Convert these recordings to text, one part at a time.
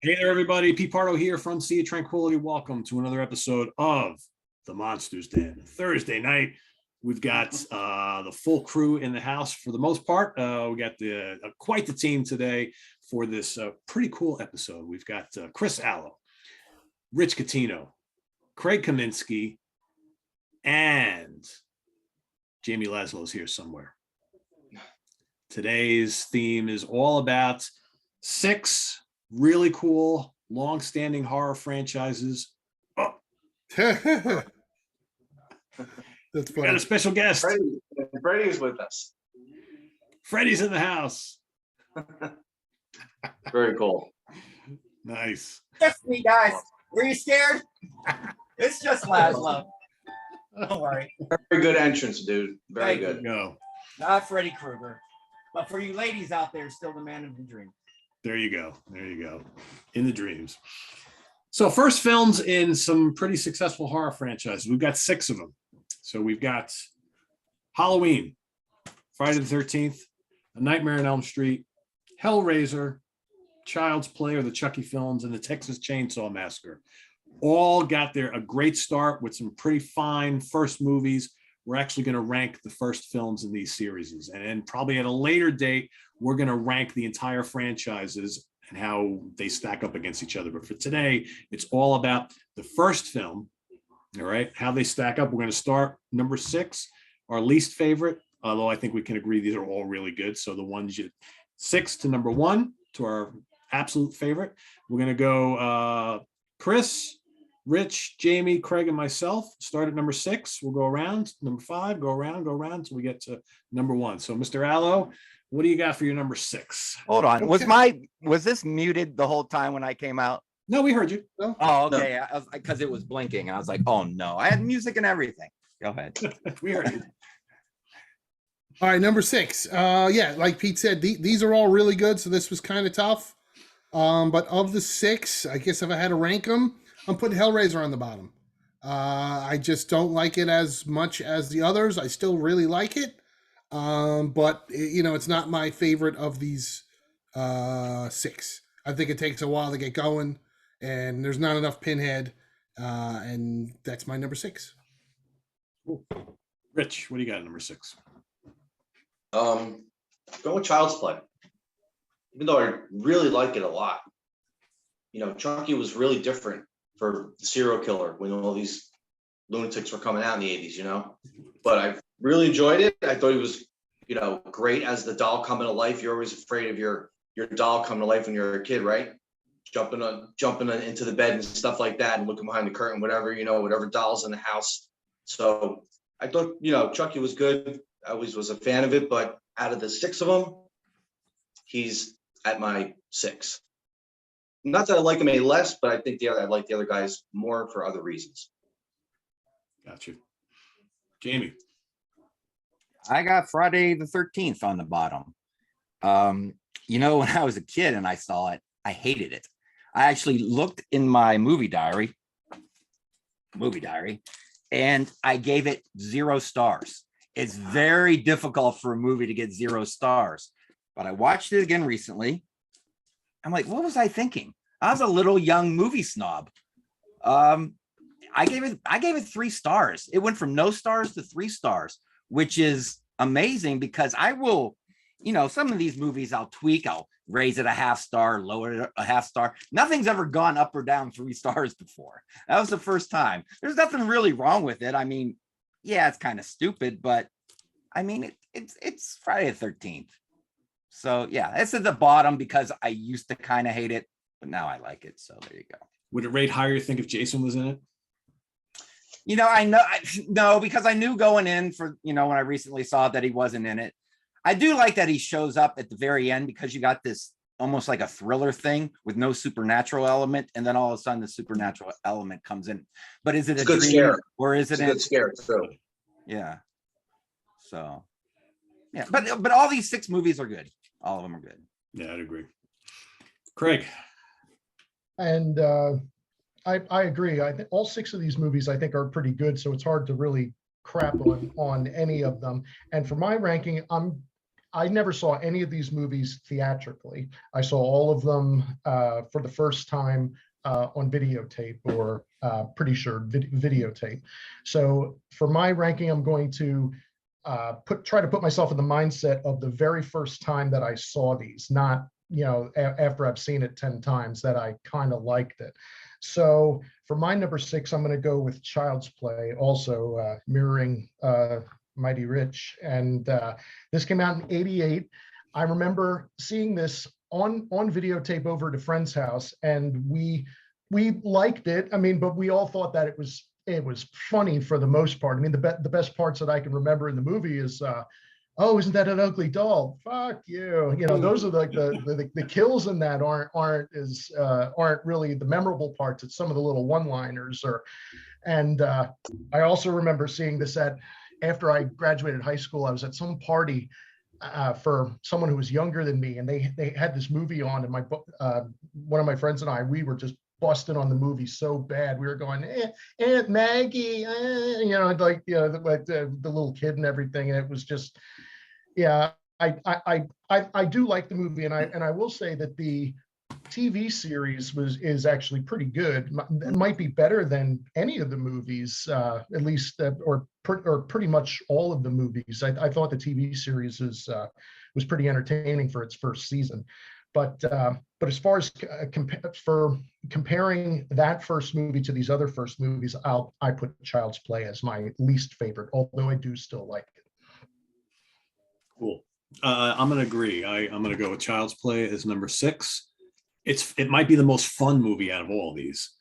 Hey there, everybody. Pete Pardo here from Sea of Tranquility. Welcome to another episode of The Monsters Den. Thursday night, we've got the full crew in the house for the most part. We got quite the team today for this pretty cool episode. We've got Chris Allo, Rich Catino, Craig Kaminski, and Jamie Laszlo's here somewhere. Today's theme is all about 6 really cool, long-standing horror franchises. Oh, That's funny. We got a special guest. Freddie's with us. Freddie's in the house. Very cool. Nice. Just me, guys. Were you scared? It's just Laszlo. Don't worry. Very good entrance, dude. Very Thank good. Go. Not Freddy Krueger. But for you ladies out there, still the man of the dream. There you go. There you go. In the dreams. So first films in some pretty successful horror franchises. We've got 6 of them. So we've got Halloween, Friday the 13th, A Nightmare on Elm Street, Hellraiser, Child's Play or the Chucky films, and the Texas Chainsaw Massacre. All got a great start with some pretty fine first movies. We're actually going to rank the first films in these series. And then probably at a later date, we're going to rank the entire franchises and how they stack up against each other. But for today, it's all about the first film, all right, how they stack up. We're going to start number 6, our least favorite, although I think we can agree these are all really good. So the ones 6 to number 1 to our absolute favorite. We're going to go Chris, Rich, Jamie, Craig, and myself. Start at number 6. We'll go around. Number 5, go around until we get to number 1. So, Mr. Allo, what do you got for your number 6? Hold on. Okay. Was this muted the whole time when I came out? No, we heard you. No. Oh, okay. Because it was blinking. I was like, oh no. I had music and everything. Go ahead. We heard you. All right, number 6. Yeah, like Pete said, these are all really good. So this was kind of tough. But of the 6, I guess if I had to rank them, I'm putting Hellraiser on the bottom. I just don't like it as much as the others. I still really like it. But it's not my favorite of these 6. I think it takes a while to get going, and there's not enough Pinhead, and that's my number 6. Cool. Rich, what do you got at number 6? Go with Child's Play. Even though I really like it a lot. Chucky was really different for the serial killer when all these lunatics were coming out in the 80s, But I really enjoyed it. I thought he was, great as the doll coming to life. You're always afraid of your doll coming to life when you're a kid, right? Jumping into the bed and stuff like that and looking behind the curtain, whatever doll's in the house. So I thought, Chucky was good. I always was a fan of it, but out of the 6 of them, he's at my 6. Not that I like him any less, but I think I like the other guys more for other reasons. Got you. Jamie. I got Friday the 13th on the bottom. When I was a kid and I saw it, I hated it. I actually looked in my movie diary, and I gave it 0 stars. It's very difficult for a movie to get 0 stars. But I watched it again recently. I'm like, what was I thinking? I was a little young movie snob. I gave it 3 stars. It went from no stars to 3 stars, which is amazing because I will, some of these movies I'll tweak. I'll raise it a 0.5 star, lower it a 0.5 star. Nothing's ever gone up or down 3 stars before. That was the first time. There's nothing really wrong with it. I mean, yeah, it's kind of stupid, but I mean, it's Friday the 13th. So yeah, it's at the bottom because I used to kind of hate it, but now I like it. So there you go. Would it rate higher, you think, if Jason was in it? No, because I knew going in for, when I recently saw that he wasn't in it. I do like that he shows up at the very end because you got this almost like a thriller thing with no supernatural element. And then all of a sudden the supernatural element comes in. But is it a good dream scare. Or is it a good scare? Too. Yeah. So, yeah, but all these 6 movies are good. All of them are good. Yeah, I'd agree. Craig. And I agree. I think all 6 of these movies I think are pretty good. So it's hard to really crap on any of them. And for my ranking, I never saw any of these movies theatrically. I saw all of them for the first time on videotape, or pretty sure videotape. So for my ranking, I'm going to try to put myself in the mindset of the very first time that I saw these, not after I've seen it 10 times, that I kind of liked it. So for my number 6, I'm going to go with Child's Play, also mirroring Mighty Rich. And this came out in '88. I remember seeing this on videotape over at a friend's house, and we liked it. I mean, but we all thought that it was funny for the most part. I mean, the best parts that I can remember in the movie is, oh, isn't that an ugly doll? Fuck you. Those are like the kills in that aren't really the memorable parts. It's some of the little one-liners. And I also remember seeing this after I graduated high school. I was at some party for someone who was younger than me, and they had this movie on, and one of my friends and I, we were just busting on the movie so bad. We were going, Aunt Maggie, like the little kid and everything. And it was just, yeah, I do like the movie, and I will say that the TV series is actually pretty good. It might be better than any of the movies, at least, or pretty much all of the movies. I thought the TV series was pretty entertaining for its first season. But as far as comparing that first movie to these other first movies, I put Child's Play as my least favorite, although I do still like it. Cool. I'm going to agree. I'm going to go with Child's Play as number 6. It might be the most fun movie out of all these,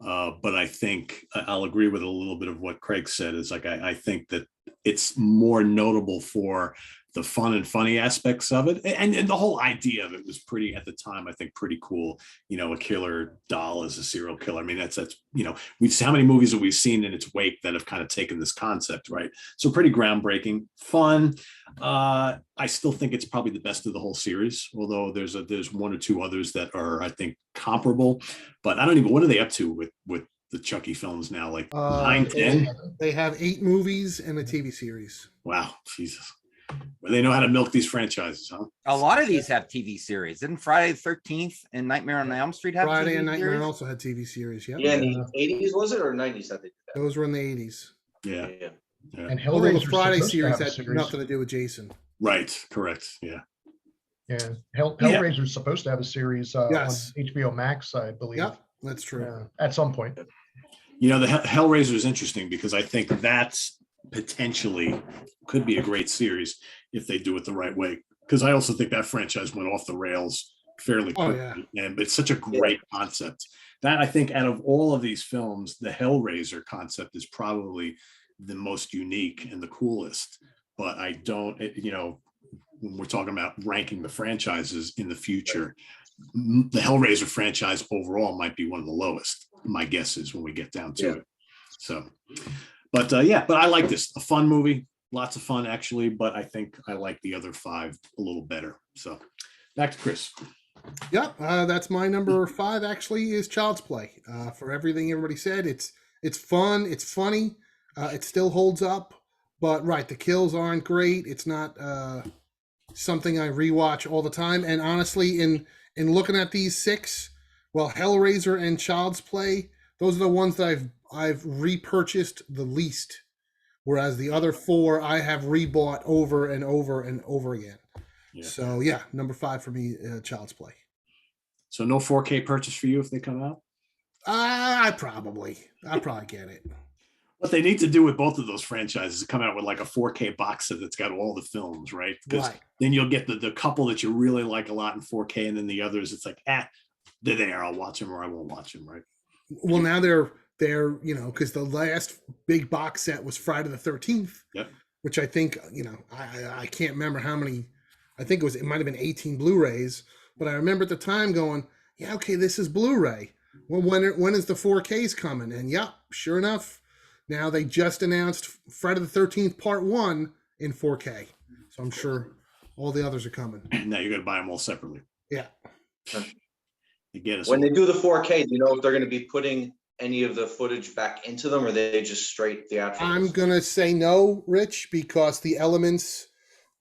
but I think I'll agree with a little bit of what Craig said. Is like I think that it's more notable for the fun and funny aspects of it, and the whole idea of it was pretty, at the time, I think, pretty cool. A killer doll as a serial killer. I mean, that's we've seen how many movies that we've seen in its wake that have kind of taken this concept, right? So pretty groundbreaking, fun. I still think it's probably the best of the whole series, although there's one or two others that are, I think, comparable. But I don't even, what are they up to with the Chucky films now? Like 9, 10? They have 8 movies and a TV series. Wow, Jesus. Well, they know how to milk these franchises, huh? A lot of these have TV series. Didn't Friday the 13th and Nightmare on Elm Street have Friday TV and Nightmare series? also had TV series. Yep. Yeah, in the 80s, was it, or 90s that they did that? Those were in the 80s. Yeah. And Although the Hellraiser Friday series had nothing to do with Jason. Right. Correct. Yeah. Yeah, Hellraiser's supposed to have a series Yes. on HBO Max, I believe. Yep, that's true. At some point. The Hellraiser is interesting because I think that's potentially could be a great series if they do it the right way. Because I also think that franchise went off the rails fairly quickly, and it's such a great concept. That, I think, out of all of these films, the Hellraiser concept is probably the most unique and the coolest. But I don't, when we're talking about ranking the franchises in the future, the Hellraiser franchise overall might be one of the lowest. My guess is when we get down to it. So, but I like this. A fun movie, lots of fun actually. But I think I like the other 5 a little better. So, back to Chris. Yep, that's my number 5. Actually, is Child's Play. For everything everybody said, it's fun, it's funny, it still holds up. But right, the kills aren't great. It's not something I rewatch all the time. And honestly, in looking at these 6, well, Hellraiser and Child's Play, those are the ones that I've repurchased the least. Whereas the other 4 I have rebought over and over and over again. Yeah. So yeah, number 5 for me, Child's Play. So no 4K purchase for you if they come out? I'll probably get it. What they need to do with both of those franchises is come out with like a 4K box set that's got all the films, right? Because then you'll get the couple that you really like a lot in 4K, and then the others, it's like, they're there. I'll watch them or I won't watch them, right? Well, now they're because the last big box set was Friday the 13th, which I think, I can't remember how many. I think it might have been 18 Blu-rays, but I remember at the time going, yeah, okay, this is Blu-ray. Well, when is the 4Ks coming? And sure enough, now they just announced Friday the 13th Part 1 in 4K. So I'm sure all the others are coming. Now you're going to buy them all separately. Yeah. When they do the 4K, do you know if they're going to be putting any of the footage back into them, or are they just straight theatrical? I'm going to say no, Rich, because the elements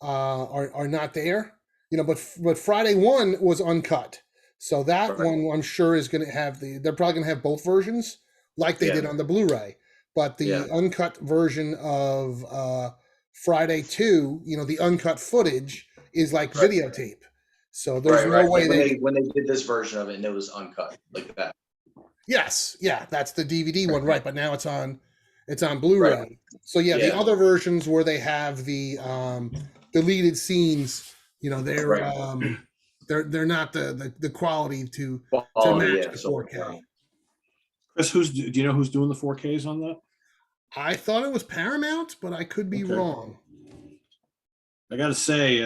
are not there. But Friday 1 was uncut, so that Right. one I'm sure is going to have they're probably going to have both versions like they Yeah. did on the Blu-ray. But the Yeah. uncut version of Friday 2, the uncut footage is like Right. videotape. So there's Right, no right. way Like when they did this version of it and it was uncut like that. Yes, yeah, that's the DVD one, right? But now it's on Blu-ray. Right. So yeah, the Yeah. other versions where they have the deleted scenes, they're Right. they're not the quality to Quality, match yeah. the So, 4K. Chris, do you know who's doing the 4Ks on that? I thought it was Paramount, but I could be Okay. wrong. I got to say,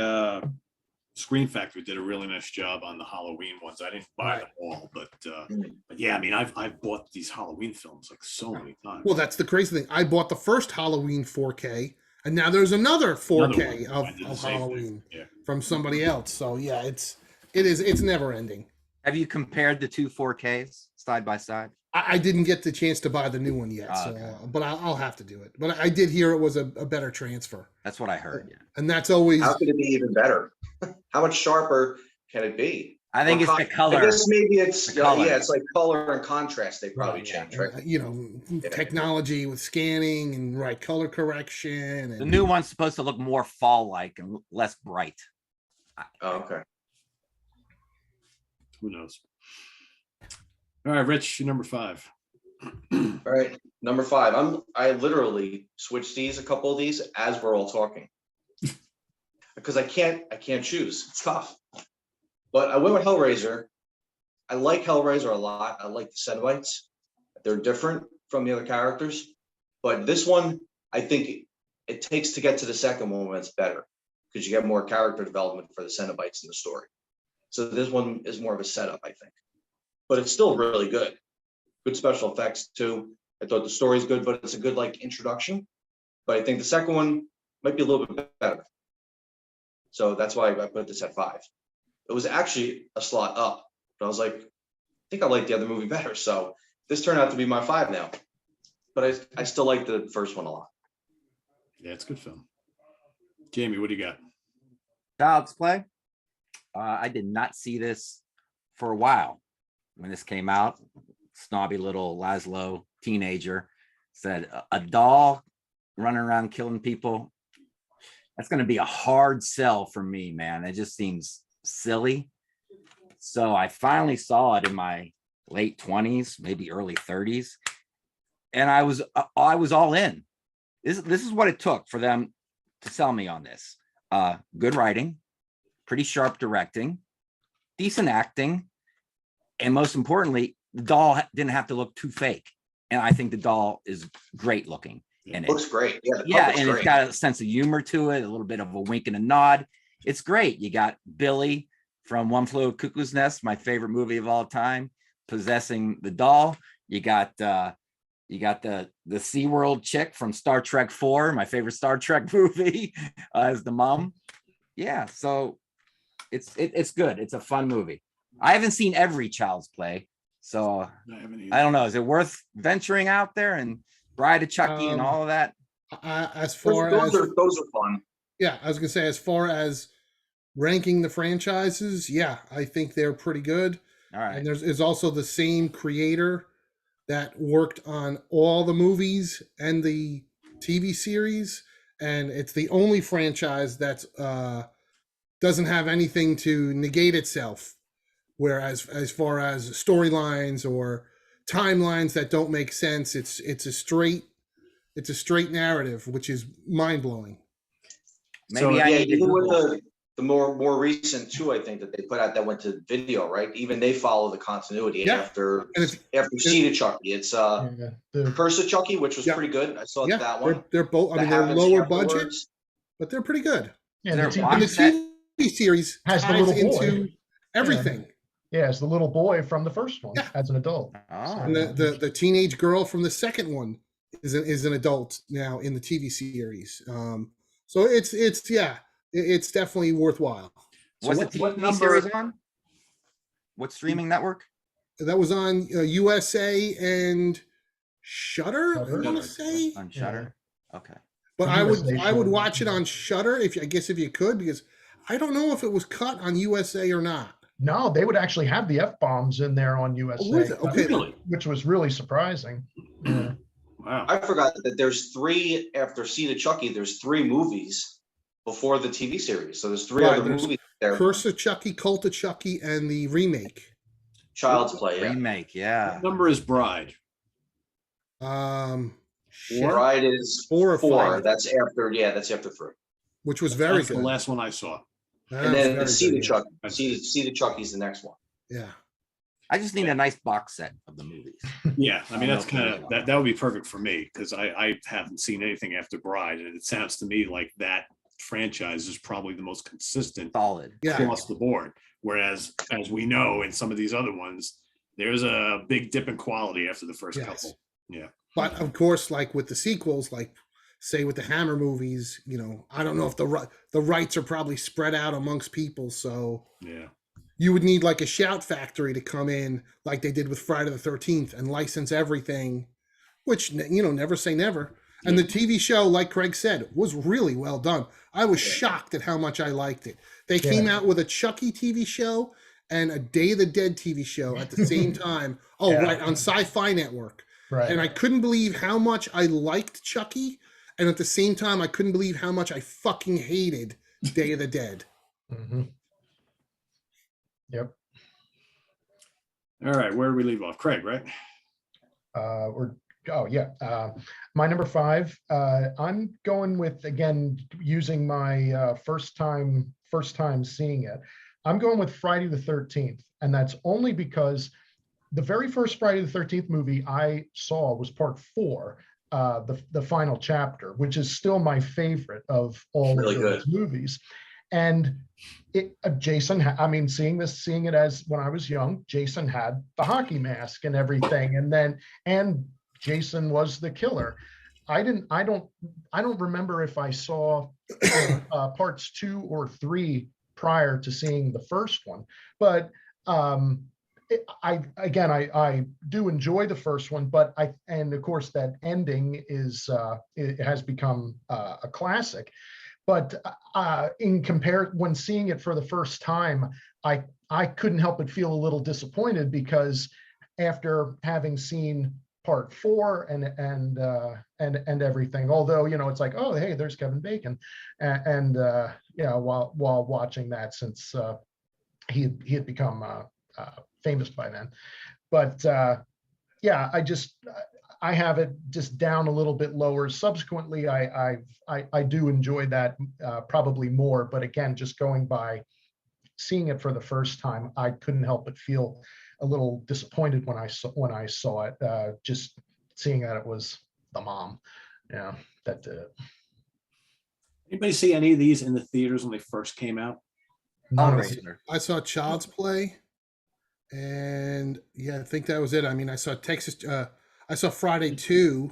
Screen Factory did a really nice job on the Halloween ones. I didn't buy them all, but yeah, I mean, I've bought these Halloween films like so many times. Well, that's the crazy thing. I bought the first Halloween 4K, and now there's another 4K Another one. I did the of same thing. Halloween Yeah. from somebody else. So yeah, it's never ending. Have you compared the two 4Ks side by side? I didn't get the chance to buy the new one yet, Okay. but I'll have to do it. But I did hear it was a better transfer, That's what I heard. Yeah. and that's always how could it be even better? How much sharper can it be? I think it's the I color. guess maybe it's The color. yeah, it's like color and contrast. They probably yeah. change, right? technology with scanning and color correction. And The new one's supposed to look more fall-like and less bright. Oh, okay. Who knows? All right, Rich, you're number 5. All right, number 5. I literally switched a couple of these as we're all talking. Because I can't choose. It's tough. But I went with Hellraiser. I like Hellraiser a lot. I like the Cenobites. They're different from the other characters. But this one, I think it takes to get to the second one when it's better. Because you get more character development for the Cenobites in the story. So this one is more of a setup, I think. But it's still really good. Good special effects too. I thought the story's good, but it's a good introduction. But I think the second one might be a little bit better. So that's why I put this at 5. It was actually a slot up, but I was like, I think I like the other movie better. So this turned out to be my 5 now. But I still like the first one a lot. Yeah, it's a good film. Jamie, what do you got? Child's Play. I did not see this for a while when this came out. Snobby little Laszlo teenager said a doll running around killing people. That's going to be a hard sell for me, man. It just seems silly. So I finally saw it in my late 20s, maybe early 30s. And I was all in. This is what it took for them to sell me on this. Good writing, pretty sharp directing, decent acting, and most importantly, the doll didn't have to look too fake. And I think the doll is great looking. And Looks great. Yeah, yeah, looks and great. it's got a sense of humor to it, a little bit of a wink and a nod. It's great. You got Billy from One Flew Over the Cuckoo's Nest, my favorite movie of all time, possessing the doll. You got the SeaWorld chick from Star Trek 4, my favorite Star Trek movie, as the mom. Yeah, so it's good. It's a fun movie. I haven't seen every Child's Play, so I don't know. Is it worth venturing out there and Bride of Chucky and all of that? As far as those are fun. Yeah, I was gonna say, as far as ranking the franchises, yeah, I think they're pretty good. All right. And there's also the same creator that worked on all the movies and the TV series, and it's the only franchise that doesn't have anything to negate itself. Whereas, as far as storylines or timelines that don't make sense, it's a straight narrative, which is mind blowing. Maybe I need to even Google. with the more recent 2, I think that they put out that went to video, right? Even they follow the continuity Yeah. after And Seed of Chucky. It's The Curse of Chucky, which was Yeah. pretty good. I saw Yeah, that one. they're both. I That mean, they're happens lower afterwards. budget, but they're pretty good. yeah, There the are And the box set. TV series Has the ties little boy. into everything. Yeah, it's the little boy from the first one Yeah. as an adult. Oh. And the teenage girl from the second one is an adult now in the TV series. So it's definitely worthwhile. What's the what TV number- series on? What streaming network? That was on USA and Shudder. I Shudder. want to say, On Shutter. Okay. But I would USA I would showed- watch it on Shutter if I guess if you could, because I don't know if it was cut on USA or not. No, they would actually have the F-bombs in there on USA, Oh, was it? Okay. Really? which was really surprising. Yeah. Wow. I forgot that there's three after Seed of Chucky. There's three movies before the TV series. So there's three Right, other there's movies there. Curse of Chucky, Cult of Chucky, and the remake. Child's Play. Yeah. Remake, yeah. What number is Bride? Shit, Bride is 4 or 4. 5. That's after. Yeah, that's after 3. which was very That's good. the last one I saw. That And was then very Seed good, of yeah. Chucky. Seed of Chucky's the next one. Yeah. I just need a nice box set of the movies. Yeah, I mean I that's don't know kind if of there's that would be perfect for me because I haven't seen anything after Bride, and it sounds to me like that franchise is probably the most consistent Solid. Yeah. across the board. Whereas, as we know, in some of these other ones, there's a big dip in quality after the first Yes. couple. Yeah. But of course, like with the sequels, like say with the Hammer movies, you know, I don't know if the rights are probably spread out amongst people, so Yeah. you would need like a Shout Factory to come in, like they did with Friday the 13th, and license everything. Which, you know, never say never. And the TV show, like Craig said, was really well done. I was shocked at how much I liked it. They came out with a Chucky TV show and a Day of the Dead TV show at the same time. Oh, Yeah. right, on Sci-Fi Network. Right. And I couldn't believe how much I liked Chucky. And at the same time, I couldn't believe how much I fucking hated Day of the Dead. Mhm. Yep. All right. Where do we leave off? Craig, right? My number 5. I'm going with, again, using my first time seeing it. I'm going with Friday the 13th, and that's only because the very first Friday the 13th movie I saw was part 4, the final chapter, which is still my favorite of all Really of those movies. And Jason, I mean, seeing it as when I was young, Jason had the hockey mask and everything, and Jason was the killer. I don't remember if I saw parts 2 or 3 prior to seeing the first one, but I do enjoy the first one, but and of course that ending is it has become a classic. But when seeing it for the first time, I couldn't help but feel a little disappointed because after having seen part 4 and everything, although it's like, oh hey, there's Kevin Bacon, and while watching that, since he had become famous by then, but I have it just down a little bit lower. Subsequently, I do enjoy that probably more, but again, just going by seeing it for the first time, I couldn't help but feel a little disappointed when I saw it. Just seeing that it was the mom, that did it. Anybody see any of these in the theaters when they first came out? None of Hellraiser. I saw Child's Play, and yeah, I think that was it. I mean, I saw I saw Friday 2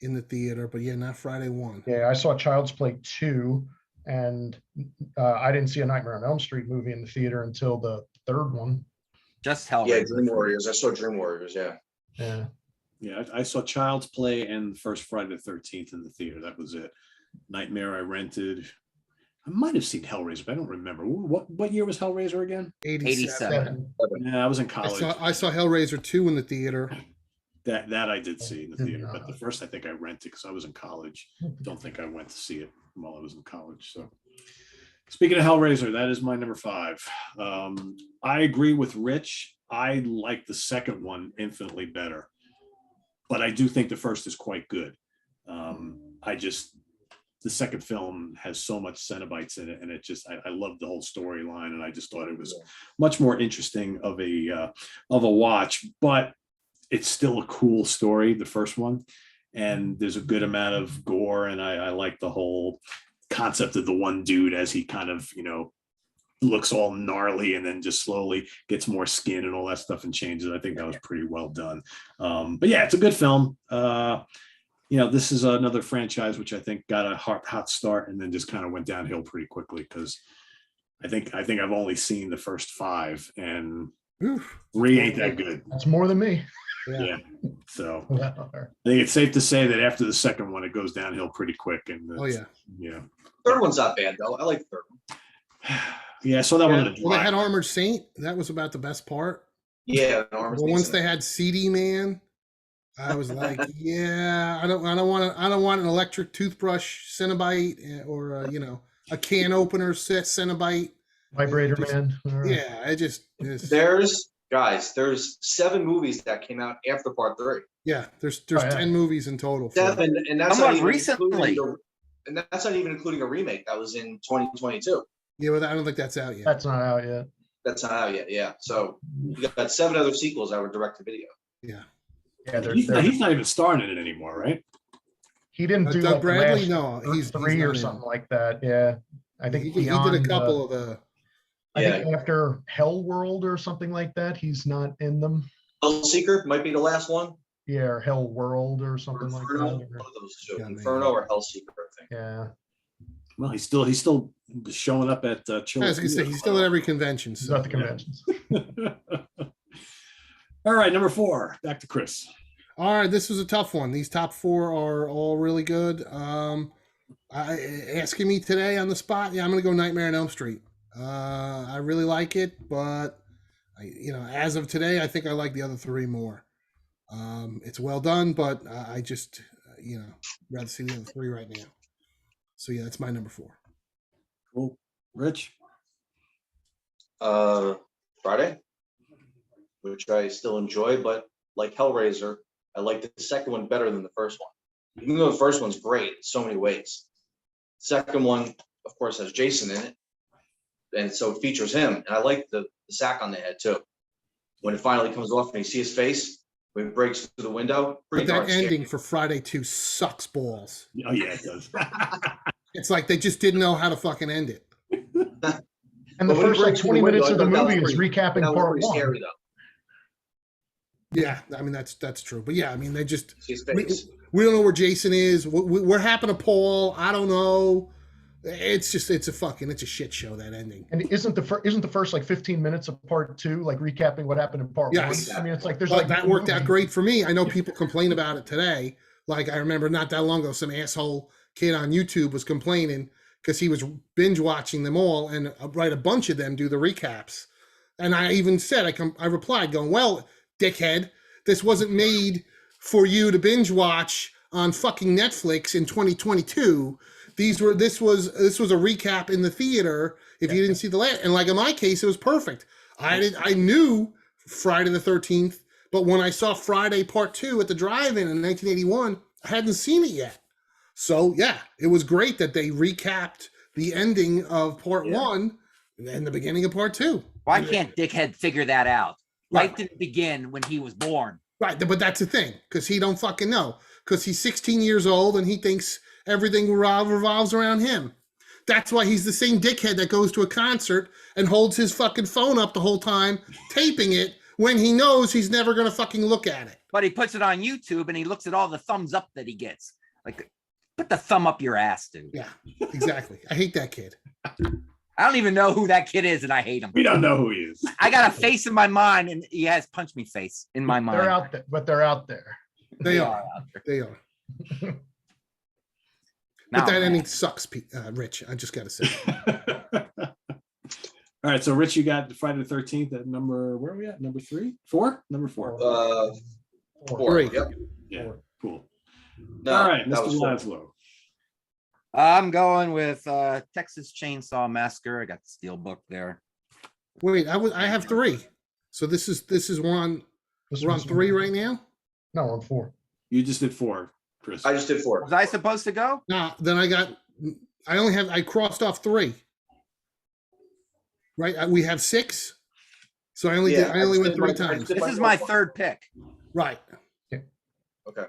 in the theater, but yeah, not Friday 1. Yeah, I saw Child's Play 2, and I didn't see a Nightmare on Elm Street movie in the theater until the 3rd one. Just Hellraiser. Yeah, Dream Warriors. I saw Dream Warriors. Yeah. Yeah. Yeah, I saw Child's Play and the first Friday the 13th in the theater. That was it. Nightmare I rented. I might have seen Hellraiser, but I don't remember. What year was Hellraiser again? 87. Yeah, I was in college. I saw Hellraiser 2 in the theater. That I did see in the theater, but the first I think I rented because I was in college. Don't think I went to see it while I was in college. So, speaking of Hellraiser, that is my number 5. I agree with Rich. I like the second one infinitely better, but I do think the first is quite good. The second film has so much Cenobites in it, and I love the whole storyline, and I just thought it was much more interesting of a watch, but it's still a cool story, the first one, and there's a good amount of gore, and I like the whole concept of the one dude as he kind of looks all gnarly and then just slowly gets more skin and all that stuff and changes. I think that was pretty well done. But yeah, it's a good film. This is another franchise which I think got a hot start and then just kind of went downhill pretty quickly because I think I've only seen the first 5 and Oof. 3 ain't that good. That's more than me. Yeah. So Well, I think it's safe to say that after the second one, it goes downhill pretty quick. And Oh yeah. yeah, Third one's not bad though. I like the third one. yeah. I saw that one Yeah. in the Well, they had drive. Armored Saint. That was about the best part. Yeah, Armor's But once decent. they had CD Man, I was like, yeah, I don't want an electric toothbrush Cenobite or a can opener Cenobite. Vibrator Just- Man. All right. Yeah, it's, There's 7 movies that came out after part 3. yeah. There's Oh, yeah. 10 movies in total. for- 7, and that's Somewhat not even recently. that's not even including a remake that was in 2022. Yeah, but I don't think that's out yet. That's not out yet. That's not out yet. Yeah, so you got 7 other sequels that were direct to video. Yeah. Yeah, He's not even starring in it anymore, right? he didn't do Doug like the Bradley, last no, he's 3 not or in. something like that. Yeah, I think He did beyond a couple of the. I think after Hell World or something like that, he's not in them. Hellseeker might be the last one. Yeah, or Hell World or Or something like Inferno, that. one of those two. Yeah, maybe. Inferno or Hellseeker, I think. Yeah. Well, he's still showing up at I was gonna say he's still at every convention. He's So at the conventions. All right, number 4. Back to Chris. all right, this was a tough one. These top 4 are all really good. Asking me today on the spot, yeah, I'm gonna go Nightmare on Elm Street. I really like it, but as of today, I think I like the other 3 more. It's well done, but I just rather see the other 3 right now. So yeah, that's my number 4. Cool. Rich. Friday, which I still enjoy, but like Hellraiser, I like the second one better than the first one. Even though the first one's great in so many ways. Second one, of course, has Jason in it, and so it features him. And I like the sack on the head too. When it finally comes off and you see his face, when it breaks through the window, But pretty that darn scary. ending for Friday 2 sucks balls. Oh yeah, it does. It's like they just didn't know how to fucking end it. And the But when he first like breaks through 20 the window, minutes I of the thought that was movie is pretty- recapping That was part pretty 1. scary though. Yeah, I mean that's true. But yeah, I mean they just See his we, face. we don't know where Jason is. What happened to Paul? I don't know. It's a shit show, that ending. And isn't the first like 15 minutes of part 2 like recapping what happened in part Yes. 1? I mean, it's like there's But like that no worked out movie. great for me. I know people complain about it today. Like I remember not that long ago, some asshole kid on YouTube was complaining because he was binge watching them all, and a bunch of them do the recaps. And I even said, I replied, going, "Well, dickhead, this wasn't made for you to binge watch on fucking Netflix in 2022. This was a recap in the theater if you didn't see the last." And like in my case, it was perfect. I knew Friday the 13th, but when I saw Friday Part 2 at the drive-in in 1981, I hadn't seen it yet. So yeah, it was great that they recapped the ending of Part 1 and the beginning of Part 2. Why can't Dickhead figure that out? Right. Life didn't begin when he was born. Right, but that's the thing, because he don't fucking know. Because he's 16 years old and he thinks everything revolves around him. That's why he's the same dickhead that goes to a concert and holds his fucking phone up the whole time, taping it when he knows he's never gonna fucking look at it. But he puts it on YouTube and he looks at all the thumbs up that he gets. Like, put the thumb up your ass, dude. Yeah, exactly. I hate that kid. I don't even know who that kid is, and I hate him. We don't know who he is. I got a face in my mind, and he has punch me face in my mind. They're out there, but they're out there. They are. out there. They are. Now But that I'm ending mad. sucks, Rich. I just gotta say. All right, so Rich, you got Friday the 13th at number, where are we at? Number 3? 4? Number 4. 4. Three. Yep. Yeah, cool. No, All right, that Mr. was 4. Laszlo. I'm going with Texas Chainsaw Massacre. I got the steel book there. Wait, I have 3. So this is we're on This we're on was- 3 right now? No, we're on 4. You just did 4, Chris. I just did 4. Was I supposed to go? Nah, then I crossed off 3. Right? We have 6. So I only went 3 times. This is my third pick. Right. Okay.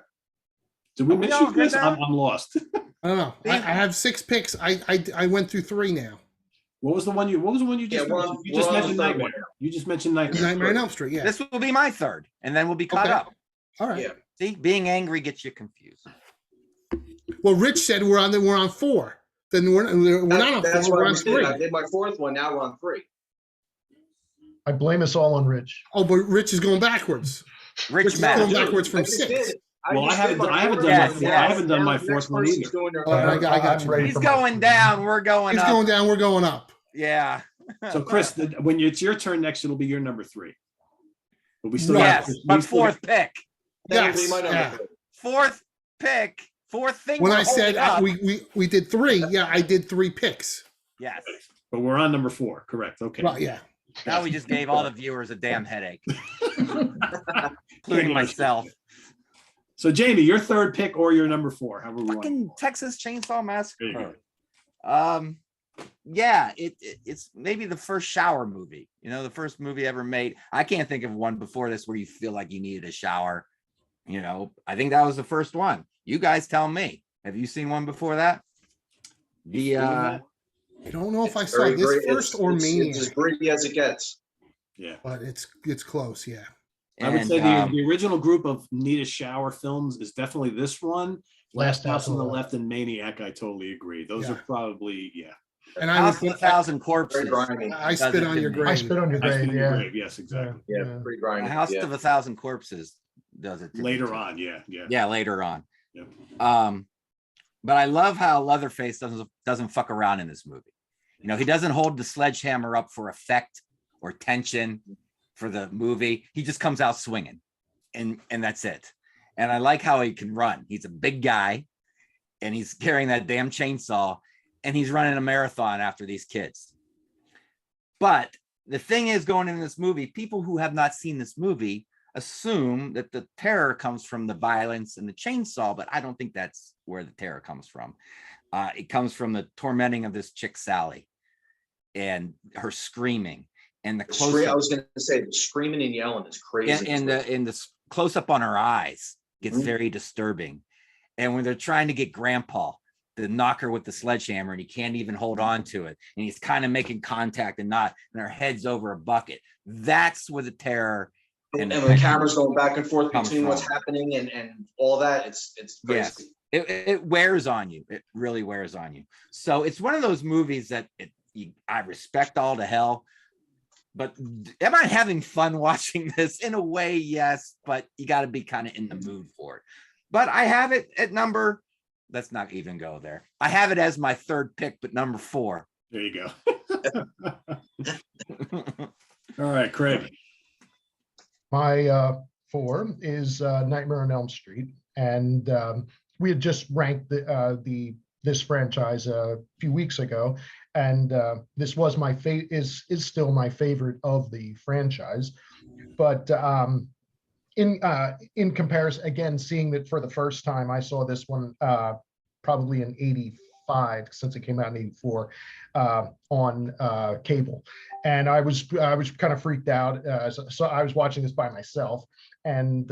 Did we Are we miss all you, good Chris? now? I'm lost. I don't know. I have 6 picks. I went through 3 now. What was the one you just Yeah, mentioned? You we're just on the mentioned third Nightmare. one. You just mentioned Nightmare. Nightmare on Elm Street, yeah. This will be my third, and then we'll be caught Okay. up. All right. Yeah. See, being angry gets you confused. Well, Rich said we're on 4. Then we're not on 4. That's We're what I on was doing. 3. I did my 4th one. Now we're on 3. I blame us all on Rich. Oh, but Rich is going backwards. Which Rich is Matt. going backwards from I just 6. did. Well, I haven't done Yes, my yes. I haven't done my Next fourth one person's either. doing their Oh, I got I'm you. ready He's for my going fourth. down. We're going He's up. going down. We're going up. Yeah. So, Chris, when it's your turn next, it'll be your number 3. But we still Right. got Yes, but fourth pick. That would be Yes, my number yeah. 3. Fourth pick. Fourth thing. When we're I said holding up. we did 3, yeah, I did 3 picks. Yes. But we're on number 4. Correct. Okay. Right, yeah. Now we just gave all the viewers a damn headache, including myself. So, Jamie, your third pick or your number 4? However we want. Fucking Texas Chainsaw There you Massacre. Yeah, it's maybe the first shower movie. You know, the first movie ever made. I can't think of one before this where you feel like you needed a shower. You know, I think that was the first one. You guys tell me. Have you seen one before that? The I don't know if I saw Very, this very- first or it's Maniac, as gritty as it gets. Yeah. but it's close, yeah. I would and, say the original group of need a shower films is definitely this one. Last House on the Left and Maniac. I totally agree. Those Yeah. are probably And I House of would a Thousand Corpses. Very grimy. I spit on your Does it to me. I grave. spit on your I grave. Spit in Your Yeah. Grave. Yes, exactly. Yeah, pretty grimy. The House yeah. of a Thousand Corpses does it to me, Later too. on, yeah. Yeah, later on. Yep. But I love how Leatherface doesn't fuck around in this movie. You know, he doesn't hold the sledgehammer up for effect or tension for the movie. He just comes out swinging, and that's it. And I like how he can run. He's a big guy, and he's carrying that damn chainsaw, and he's running a marathon after these kids. But the thing is, going in this movie, people who have not seen this movie assume that the terror comes from the violence and the chainsaw, but I don't think that's where the terror comes from. It comes from the tormenting of this chick Sally and her screaming and the close I was going to say, the screaming and yelling is crazy. and the close up on her eyes gets very disturbing. And when they're trying to get Grandpa to knock her with the sledgehammer and he can't even hold on to it, and he's kind of making contact and not, and her head's over a bucket. That's where the terror and the camera's going back and forth comes between what's from. happening and all that. It's crazy. Yes. It wears on you. It really wears on you. So it's one of those movies that I respect all to hell. But am I having fun watching this? In a way, yes, but you got to be kind of in the mood for it. But I have it at number, let's not even go there. I have it as my third pick, but number 4. There you go. All right, Craig. My 4 is Nightmare on Elm Street, and we had just ranked this franchise a few weeks ago, and this was is still my favorite of the franchise. But in comparison, again, seeing that for the first time, I saw this one probably in '85, since it came out in '84 on cable, and I was kind of freaked out. So I was watching this by myself, and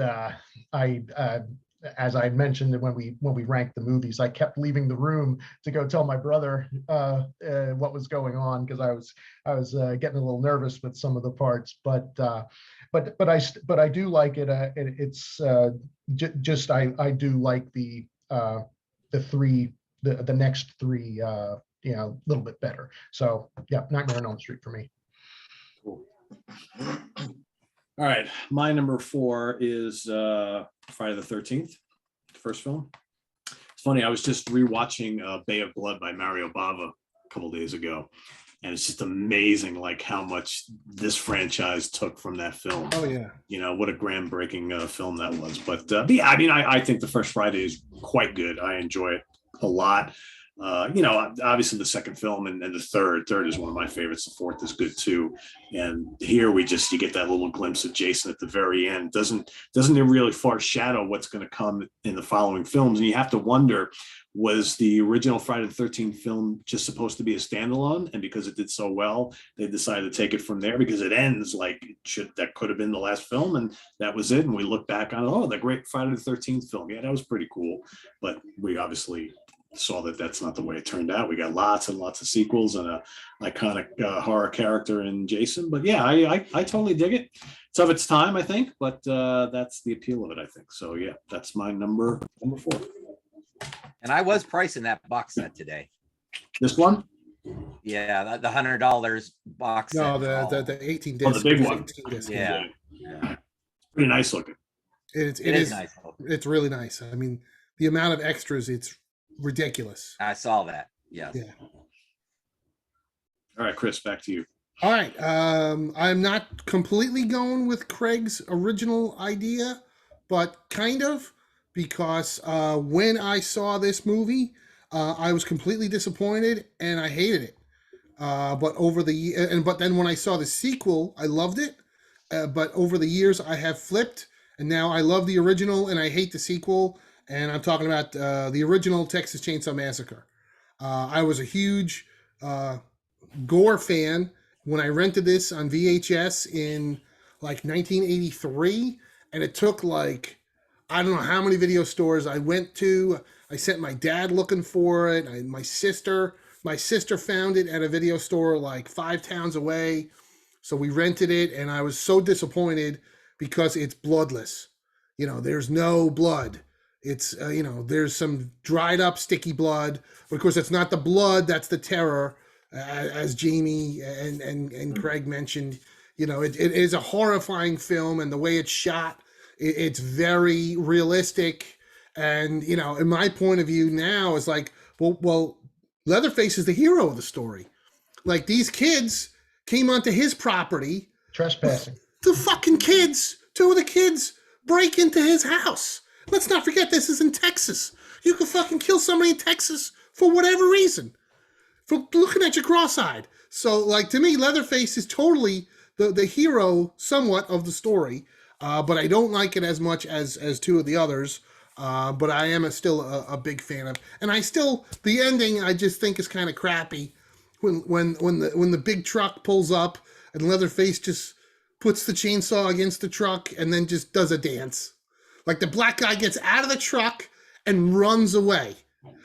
as I mentioned when we ranked the movies, I kept leaving the room to go tell my brother what was going on, because I was getting a little nervous with some of the parts. But I do like it. It's just I do like the next 3 a little bit better. So yeah, Nightmare on Elm Street for me. Cool. All right, my number 4 is Friday the 13th, first film. It's funny, I was just rewatching Bay of Blood by Mario Bava a couple days ago, and it's just amazing like how much this franchise took from that film. Oh yeah. You know, what a groundbreaking film that was. But yeah, I mean, I think the first Friday is quite good. I enjoy it a lot. Obviously the second film and the third is one of my favorites. The fourth is good too. And here you get that little glimpse of Jason at the very end. Doesn't it really foreshadow what's going to come in the following films? And you have to wonder, was the original Friday the 13th film just supposed to be a standalone? And because it did so well, they decided to take it from there, because it ends like that could have been the last film, and that was it. And we look back on, the great Friday the 13th film. Yeah, that was pretty cool. But we obviously saw that that's not the way it turned out. We got lots and lots of sequels and a iconic horror character in Jason. But yeah, I totally dig it. It's of its time, I think, but that's the appeal of it, I think. So yeah, that's my number 4. And I was pricing that box set today. This one? Yeah, the $100 box No, set. the 18 Oh, disc. the big one. 18 disc. Yeah. Pretty nice looking. It is nice. it's really nice. I mean, the amount of extras, it's ridiculous. I saw that. Yes. Yeah. All right, Chris, back to you. All right. I'm not completely going with Craig's original idea, but kind of, because when I saw this movie, I was completely disappointed and I hated it. But then when I saw the sequel, I loved it. But over the years, I have flipped, and now I love the original and I hate the sequel. And I'm talking about the original Texas Chainsaw Massacre. I was a huge gore fan when I rented this on VHS in like 1983, and it took like, I don't know how many video stores I went to. I sent my dad looking for it. My sister found it at a video store like 5 towns away. So we rented it, and I was so disappointed because it's bloodless. There's no blood. It's, there's some dried up sticky blood, but of course it's not the blood, that's the terror, as Jamie and Craig mentioned. It is a horrifying film, and the way it's shot, it's very realistic. And, in my point of view now, is like, well, Leatherface is the hero of the story. Like, these kids came onto his property. Trespassing. The fucking kids, 2 of the kids break into his house. Let's not forget, this is in Texas. You can fucking kill somebody in Texas for whatever reason, for looking at you cross-eyed. So, like, to me, Leatherface is totally the hero somewhat of the story, but I don't like it as much as 2 of the others. But I am still a big fan of, and the ending I just think is kind of crappy when the big truck pulls up and Leatherface just puts the chainsaw against the truck and then just does a dance. Like, the black guy gets out of the truck and runs away.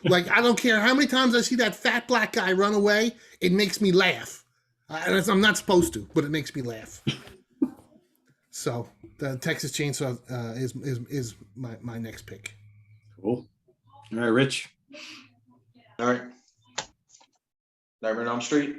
Like, I don't care how many times I see that fat black guy run away, it makes me laugh. I'm not supposed to, but it makes me laugh. So the Texas Chainsaw is my next pick. Cool. All right, Rich. All right. Nightmare on Elm Street.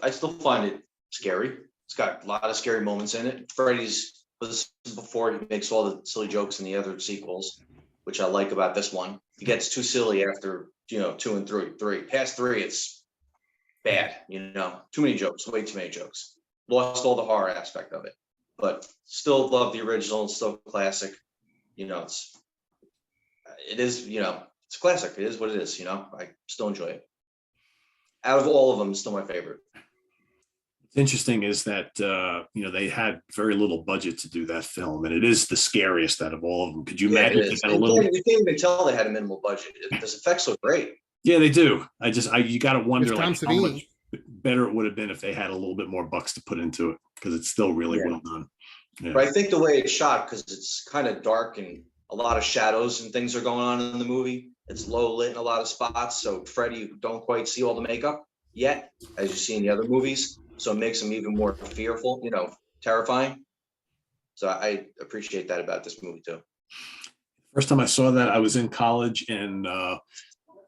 I still find it scary. It's got a lot of scary moments in it. Freddy's was before he makes all the silly jokes in the other sequels, which I like about this one. He gets too silly after 2 and 3. Past 3, it's bad. Too many jokes, way too many jokes. Lost all the horror aspect of it, but still love the original. It's still classic. It's a classic. It is what it is. I still enjoy it. Out of all of them, it's still my favorite. What's interesting is that they had very little budget to do that film, and it is the scariest out of all of them. Could you imagine? You can't even tell they had a minimal budget. Those effects look great. Yeah, they do. You got to wonder like how much better it would have been if they had a little bit more bucks to put into it, because it's still really well done. Yeah. But I think the way it's shot, because it's kind of dark and a lot of shadows and things are going on in the movie. It's low lit in a lot of spots, so Freddy, you don't quite see all the makeup yet, as you see in the other movies. So it makes him even more fearful, terrifying. So I appreciate that about this movie too. First time I saw that, I was in college, and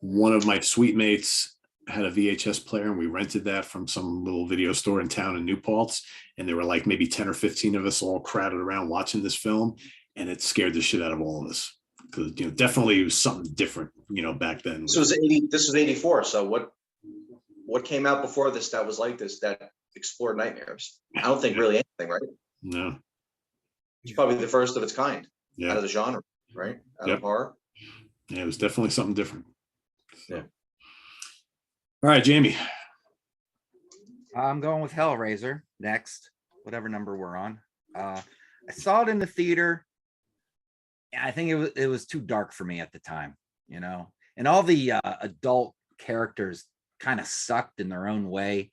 one of my suite mates had a VHS player, and we rented that from some little video store in town in New Paltz. And there were like maybe 10 or 15 of us all crowded around watching this film, and it scared the shit out of all of us, because definitely it was something different, back then. This was 84. So what came out before this that was like this, that explored nightmares? I don't think really anything, right? No. It's probably the first of its kind Yeah. out of the genre, right? Out of horror. Yeah, it was definitely something different. So. Yeah. All right, Jamie. I'm going with Hellraiser next, whatever number we're on. I saw it in the theater. I think it was too dark for me at the time, and all the adult characters kind of sucked in their own way.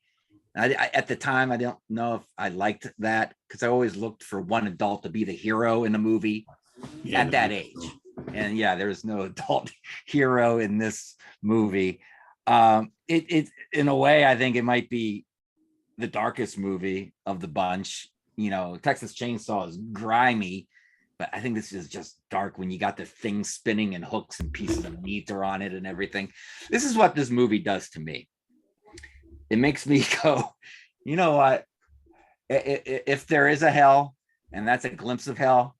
At the time, I don't know if I liked that, because I always looked for one adult to be the hero in a movie at that age. And there's no adult hero in this movie. It in a way, I think it might be the darkest movie of the bunch. Texas Chainsaw is grimy, but I think this is just dark when you got the thing spinning and hooks and pieces of meat are on it and everything. This is what this movie does to me. It makes me go, you know what? If there is a hell, and that's a glimpse of hell,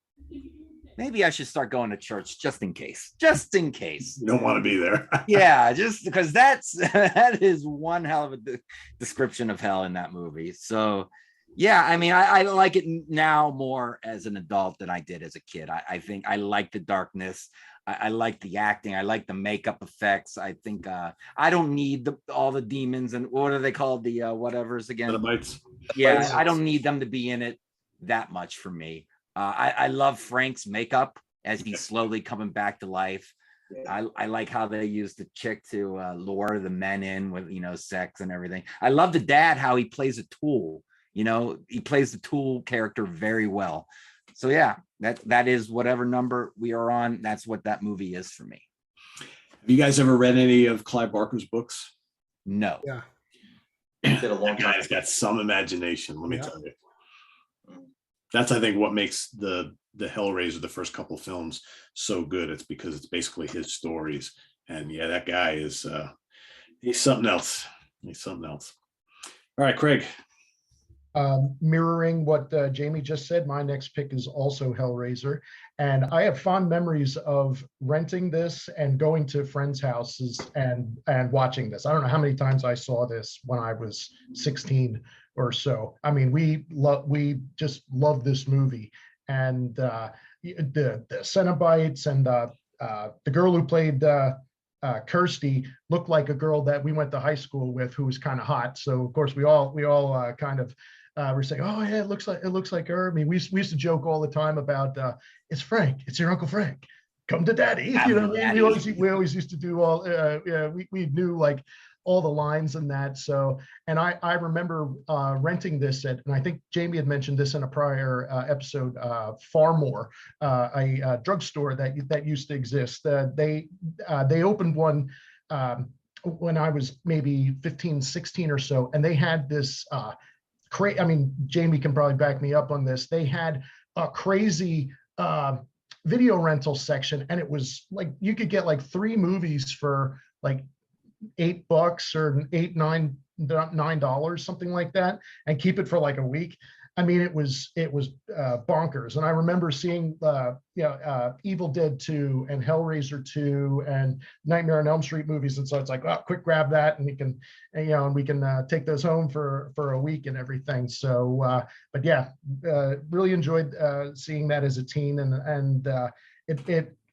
maybe I should start going to church just in case. Just in case. You don't want to be there. Yeah, just because that is one hell of a description of hell in that movie. So yeah, I mean, I like it now more as an adult than I did as a kid. I think I like the darkness. I like the acting. I like the makeup effects. I think I don't need all the demons and what are they called? The whatevers again? Cenobites. Yeah, I don't need them to be in it that much for me. I love Frank's makeup as he's slowly coming back to life. I like how they use the chick to lure the men in with, sex and everything. I love the dad, how he plays a tool. He plays the tool character very well. So yeah, that is whatever number we are on. That's what that movie is for me. Have you guys ever read any of Clive Barker's books? No. Yeah. Did a long That time. guy's got some imagination, let me Yeah. tell you. That's, I think, what makes the Hellraiser, the first couple films, so good. It's because it's basically his stories. And yeah, that guy is he's something else. He's something else. All right, Craig. Mirroring what Jamie just said, my next pick is also Hellraiser. And I have fond memories of renting this and going to friends' houses and watching this. I don't know how many times I saw this when I was 16 or so. I mean, we just love this movie. And the Cenobites and the girl who played Kirsty looked like a girl that we went to high school with who was kind of hot. So of course we all kind of we're saying, oh yeah, it looks like her. I mean, we used to joke all the time about it's Frank, it's your Uncle Frank, come to daddy. Daddy. We always used to do all we knew like all the lines and that. So, and I remember renting this at, and I think Jamie had mentioned this in a prior episode, Farmore, a drugstore that used to exist. They opened one when I was maybe 15, 16 or so, and they had this I mean, Jamie can probably back me up on this. They had a crazy video rental section, and it was like you could get like 3 movies for like $8 or $9, something like that, and keep it for like a week. I mean, it was bonkers. And I remember seeing Evil Dead 2 and Hellraiser 2 and Nightmare on Elm Street movies, and so it's like, oh, quick grab that, and we can take those home for a week and everything. So, but yeah, really enjoyed seeing that as a teen, and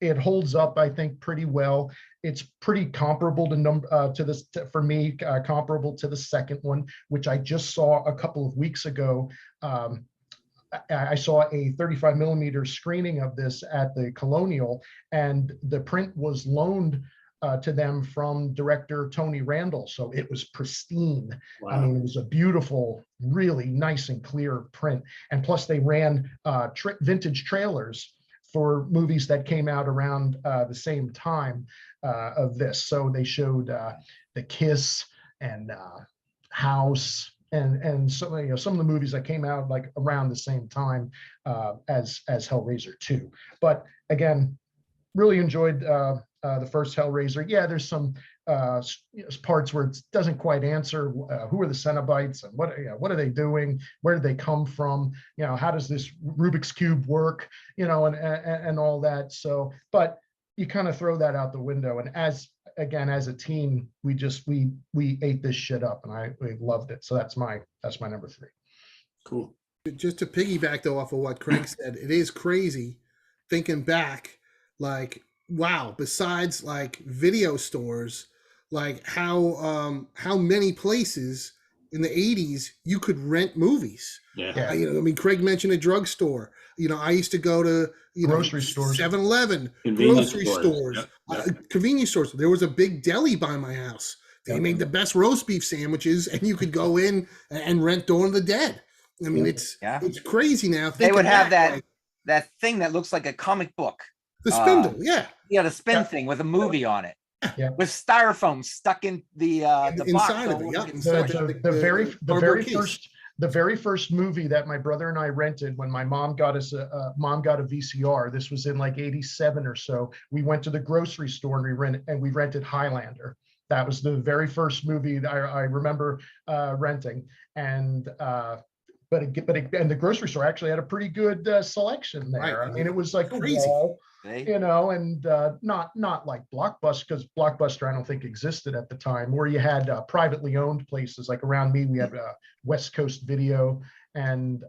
it holds up, I think, pretty well. It's pretty comparable for me, comparable to the second one, which I just saw a couple of weeks ago. I saw a 35 millimeter screening of this at the Colonial, and the print was loaned to them from director Tony Randall. So it was pristine. Wow. I mean, it was a beautiful, really nice and clear print. And plus they ran vintage trailers for movies that came out around the same time of this. So they showed The Kiss and House and some of the movies that came out like around the same time as Hellraiser 2. But again, really enjoyed the first Hellraiser. Yeah, there's some parts where it doesn't quite answer who are the Cenobites and what are they doing, where did they come from, how does this Rubik's Cube work, and all that. So, but you kind of throw that out the window. And as a teen, we ate this shit up, and we loved it. So that's my number 3. Cool. Just to piggyback though off of what Craig said, it is crazy thinking back, like, wow, besides like video stores, like how many places in the 80s you could rent movies. Yeah. I mean, Craig mentioned a drugstore. I used to go to Grocery stores, 7-Eleven, Convenience grocery stores. stores, Yep. Convenience stores. There was a big deli by my house. They made the best roast beef sandwiches, and you could go in and rent Dawn of the Dead. I mean, it's crazy now. They would have back, that thing that looks like a comic book. the spindle, yeah. Yeah, the spin thing with a movie on it. Yeah. With styrofoam stuck in the inside box. of it. Yeah. The very first movie that my brother and I rented when my mom got us a VCR. This was in like '87 or so. We went to the grocery store and we rented Highlander. That was the very first movie that I remember renting. And and the grocery store actually had a pretty good selection there. Right. I mean, it was like a Crazy. wall, See? you know, and not like Blockbuster, because Blockbuster I don't think existed at the time. Where you had privately owned places like around me, we had West Coast Video and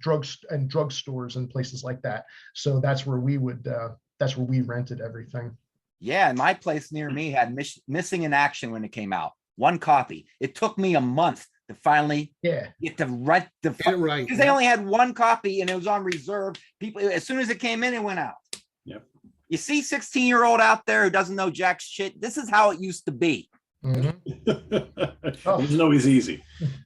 drugstores and places like that. So that's where we rented everything. Yeah, and my place near me had Missing in Action when it came out. One copy. It took me a month to finally get to rent Get it right. because they only had one copy and it was on reserve. People, as soon as it came in, it went out. Yep. You see 16-year-old out there who doesn't know jack shit. This is how it used to be. Mhm. It wasn't always easy,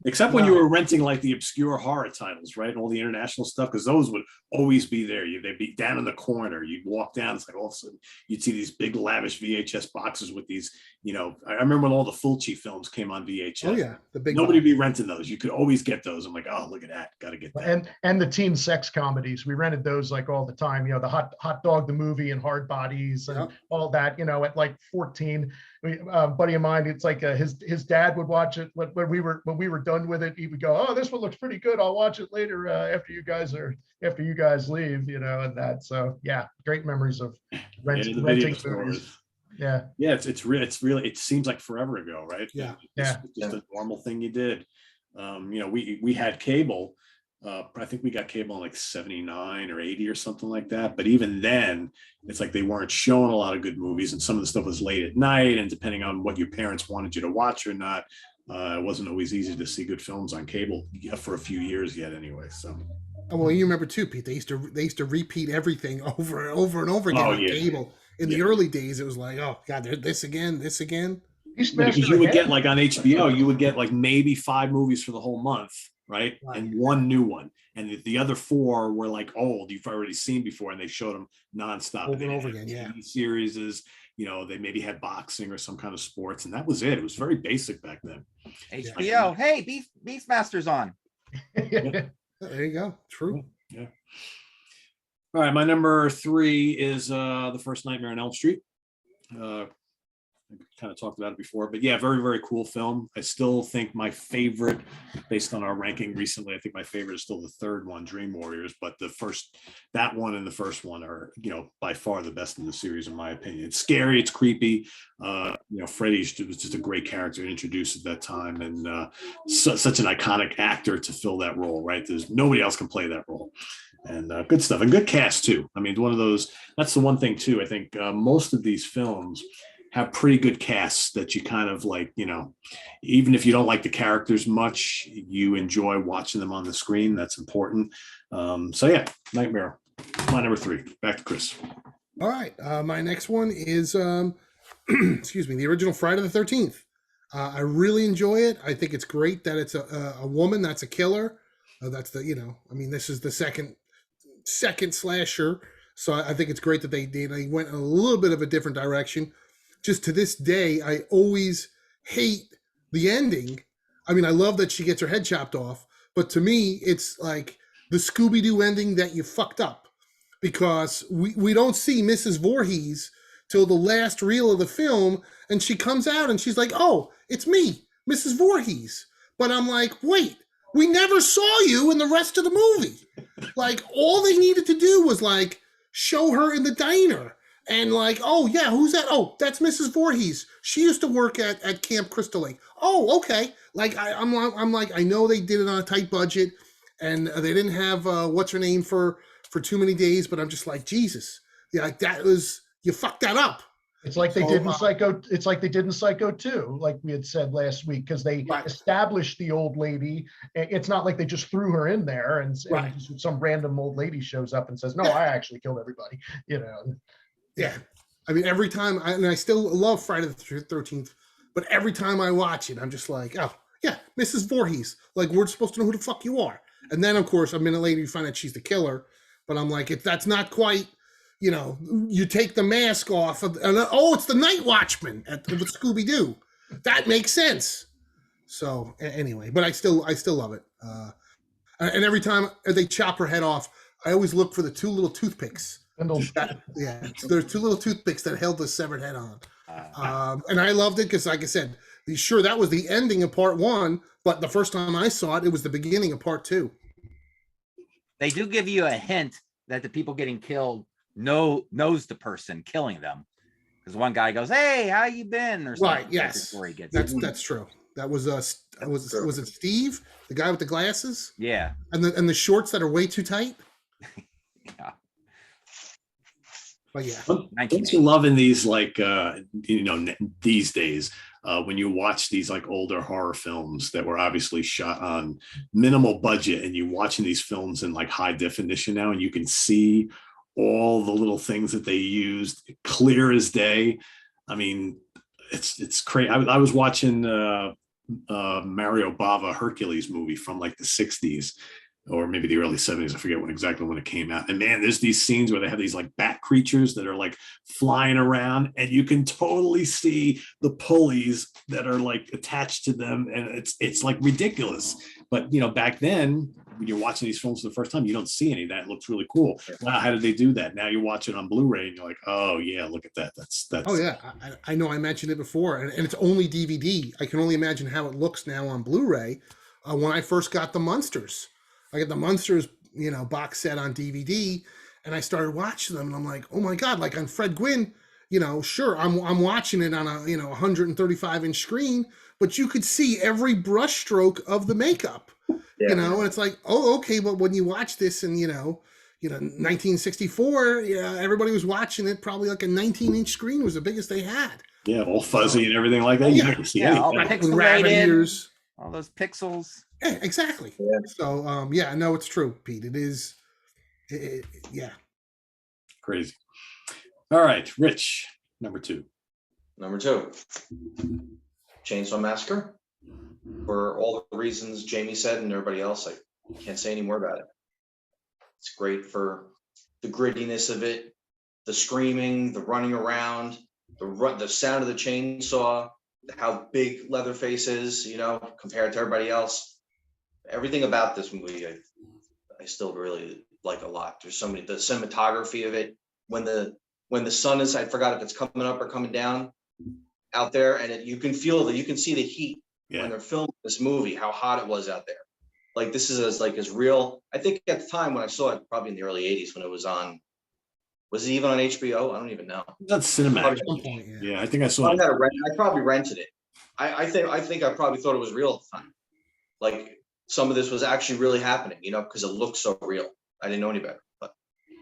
except when you were renting like the obscure horror titles, right? And all the international stuff, because those would always be there. They'd be down in the corner. You'd walk down, it's like all of a sudden you'd see these big lavish VHS boxes with these, you know, I remember when all the Fulci films came on VHS. Oh yeah, the big Nobody box. be renting those. You could always get those. I'm like, oh, look at that. Got to get that. And the teen sex comedies, we rented those like all the time. You know, the Hot Dog the movie and Hard Bodies and all that. You know, at like 14, buddy of mine, it's like his dad would watch it when we were done with it. He would go, "Oh, this one looks pretty good. I'll watch it later after you guys leave." You know, and that. So yeah, great memories of renting movies. Yeah. It's really, it seems like forever ago, right? Yeah. It's just a normal thing you did. You know, we had cable. I think we got cable in like 79 or 80 or something like that. But even then, it's like they weren't showing a lot of good movies, and some of the stuff was late at night. And depending on what your parents wanted you to watch or not, it wasn't always easy to see good films on cable for a few years yet, anyway. So. Oh, well, you remember too, Pete. They used to repeat everything over and over and over again on cable. In the early days, it was like, oh God, this again. Because you would get like on HBO, you would get like maybe 5 movies for the whole month, right? And one new one, and the other 4 were like old, you've already seen before, and they showed them nonstop Over and over again. TV series, you know, they maybe had boxing or some kind of sports, and that was it. It was very basic back then. HBO, hey, Beastmaster's on. There you go. True. Yeah. All right, my number 3 is the first Nightmare on Elm Street. I kind of talked about it before, but yeah, very, very cool film. I still think my favorite, based on our ranking recently, I think my favorite is still the third one, Dream Warriors. But that one and the first one are, you know, by far the best in the series, in my opinion. It's scary, it's creepy. You know, Freddy was just a great character introduced at that time, and such an iconic actor to fill that role, right? There's nobody else can play that role. And good stuff, and good cast too. I mean, one of those, that's the one thing too. I think most of these films have pretty good casts that you kind of like, you know, even if you don't like the characters much, you enjoy watching them on the screen. That's important. So yeah, Nightmare, my number 3. Back to Chris. All right. My next one is, excuse me, the original Friday the 13th. I really enjoy it. I think it's great that it's a woman that's a killer. That's the, you know, I mean, this is the second slasher. So I think it's great that they went in a little bit of a different direction. Just to this day, I always hate the ending. I mean, I love that she gets her head chopped off, but to me, it's like the Scooby-Doo ending that you fucked up, because we don't see Mrs. Voorhees till the last reel of the film, and she comes out and she's like, "Oh, it's me, Mrs. Voorhees." But I'm like, wait, we never saw you in the rest of the movie. Like, all they needed to do was like show her in the diner. And like, oh yeah, who's that? Oh, that's Mrs. Voorhees. She used to work at Camp Crystal Lake. Oh, okay. Like I'm like, I know they did it on a tight budget, and they didn't have what's her name for too many days. But I'm just like, Jesus, yeah, like you fucked that up. It's like they did in Psycho. It's like they did in Psycho 2, like we had said last week, because they established the old lady. It's not like they just threw her in there and some random old lady shows up and says, "No, I actually killed everybody." You know. Yeah. I mean, every time, I still love Friday the 13th, but every time I watch it, I'm just like, oh, yeah, Mrs. Voorhees. Like, we're supposed to know who the fuck you are. And then, of course, a minute later, you find out she's the killer. But I'm like, that's not quite, you know, you take the mask off. It's the Night Watchman with Scooby-Doo. That makes sense. So, anyway, but I still love it. And every time they chop her head off, I always look for the 2 little toothpicks. So there's 2 little toothpicks that held the severed head on. And I loved it because, like I said, Sure, that was the ending of part 1, but the first time I saw it, it was the beginning of part 2. They do give you a hint that the people getting killed knows the person killing them. Because one guy goes, "Hey, how you been?" or something. Right, yes. Before he gets That's true. That was was it Steve, the guy with the glasses? Yeah. And the shorts that are way too tight? Yeah. But yeah. Don't you love in these, like, these days, when you watch these like older horror films that were obviously shot on minimal budget, and you're watching these films in like high definition now, and you can see all the little things that they used clear as day. I mean, it's crazy. I was watching Mario Bava Hercules movie from like the 60s or maybe the early 70s. I forget exactly when it came out. And man, there's these scenes where they have these like bat creatures that are like flying around, and you can totally see the pulleys that are like attached to them. And it's like ridiculous. But back then, when you're watching these films for the first time, you don't see any of that. It looks really cool. Wow, how did they do that? Now you watch it on Blu-ray and you're like, oh yeah, look at that. That's Oh yeah, I know I mentioned it before, and it's only DVD. I can only imagine how it looks now on Blu-ray. When I first got the Munsters, I got the Munsters, box set on DVD, and I started watching them, and I'm like, oh my god! Like on Fred Gwynn, sure, I'm watching it on a 135-inch screen, but you could see every brushstroke of the makeup, and it's like, oh okay, but when you watch this in 1964, everybody was watching it probably like a 19-inch screen was the biggest they had. Yeah, all fuzzy and everything like that. You never see all anything. Rabbit ears. All those pixels. Yeah, exactly. Yeah. So, no, it's true, Pete. It is. Yeah. Crazy. All right, Rich, number 2. Number 2, Chainsaw Massacre. For all the reasons Jamie said and everybody else, I can't say any more about it. It's great for the grittiness of it, the screaming, the running around, the sound of the chainsaw, how big Leatherface is, compared to everybody else. Everything about this movie, I still really like a lot. There's so many, the cinematography of it, when the sun is, I forgot if it's coming up or coming down out there, and you can feel that, you can see the heat when they're filming this movie, how hot it was out there. Like this is as real. I think at the time when I saw it, probably in the early 80s when it was on, was it even on HBO? I don't even know. That's cinematic. Yeah, I think I saw it. I probably rented it. I think I probably thought it was real at the time. Like some of this was actually really happening, because it looks so real. I didn't know any better, but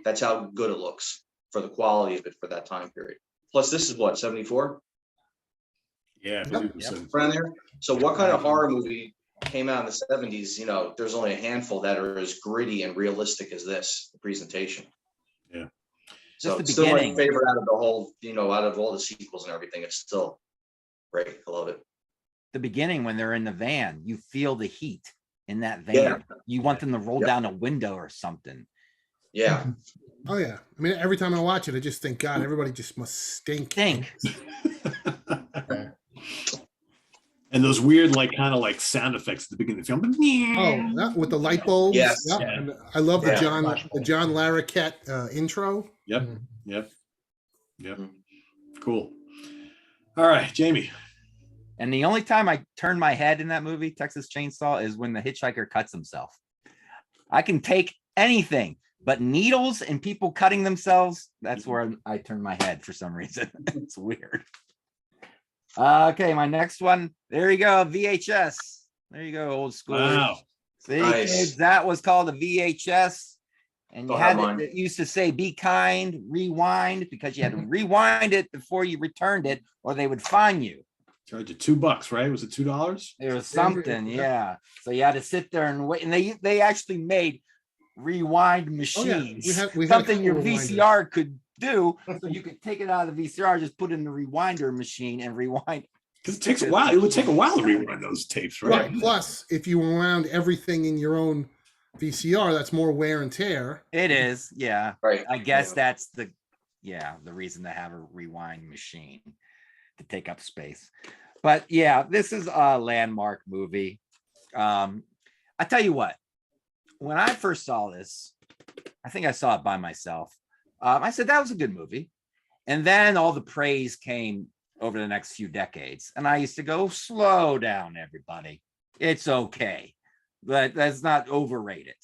that's how good it looks for the quality of it for that time period. Plus, this is what, 74? Yeah. Around there. So what kind of horror movie came out in the 70s? There's only a handful that are as gritty and realistic as this, the presentation. Yeah. So it's still my favorite out of the whole, out of all the sequels and everything. It's still great. I love it. The beginning, when they're in the van, you feel the heat in that van. Yeah. You want them to roll down a window or something. Yeah. Oh yeah. I mean, every time I watch it, I just think, God, everybody just must stink. And those weird, kind of sound effects at the beginning of the film. Oh, with the light bulbs. Yes. Yep. Yeah. I love the John Larroquette intro. Yep. Cool. All right, Jamie. And the only time I turn my head in that movie, Texas Chainsaw, is when the hitchhiker cuts himself. I can take anything, but needles and people cutting themselves, that's where I turn my head for some reason. It's weird. Okay, my next one. There you go, VHS. There you go, old school. Wow. See, kids, that was called a VHS. And you had it used to say, be kind, rewind, because you had to rewind it before you returned it, or they would fine you. Charge you $2, right? Was it $2? It was something, yeah. So you had to sit there and wait. And they actually made rewind machines. Oh, yeah. We had something your VCR could do. So you could take it out of the VCR, just put it in the rewinder machine and rewind. Because it takes a while. It would take a while to rewind those tapes, right? Right. Plus, if you wound everything in your own VCR, that's more wear and tear. It is, yeah. Right. I guess that's the reason to have a rewind machine, to take up space. But yeah, this is a landmark movie. I tell you what, when I first saw this, I think I saw it by myself. I said that was a good movie, and then all the praise came over the next few decades. And I used to go, slow down, everybody. It's okay. That's not overrated.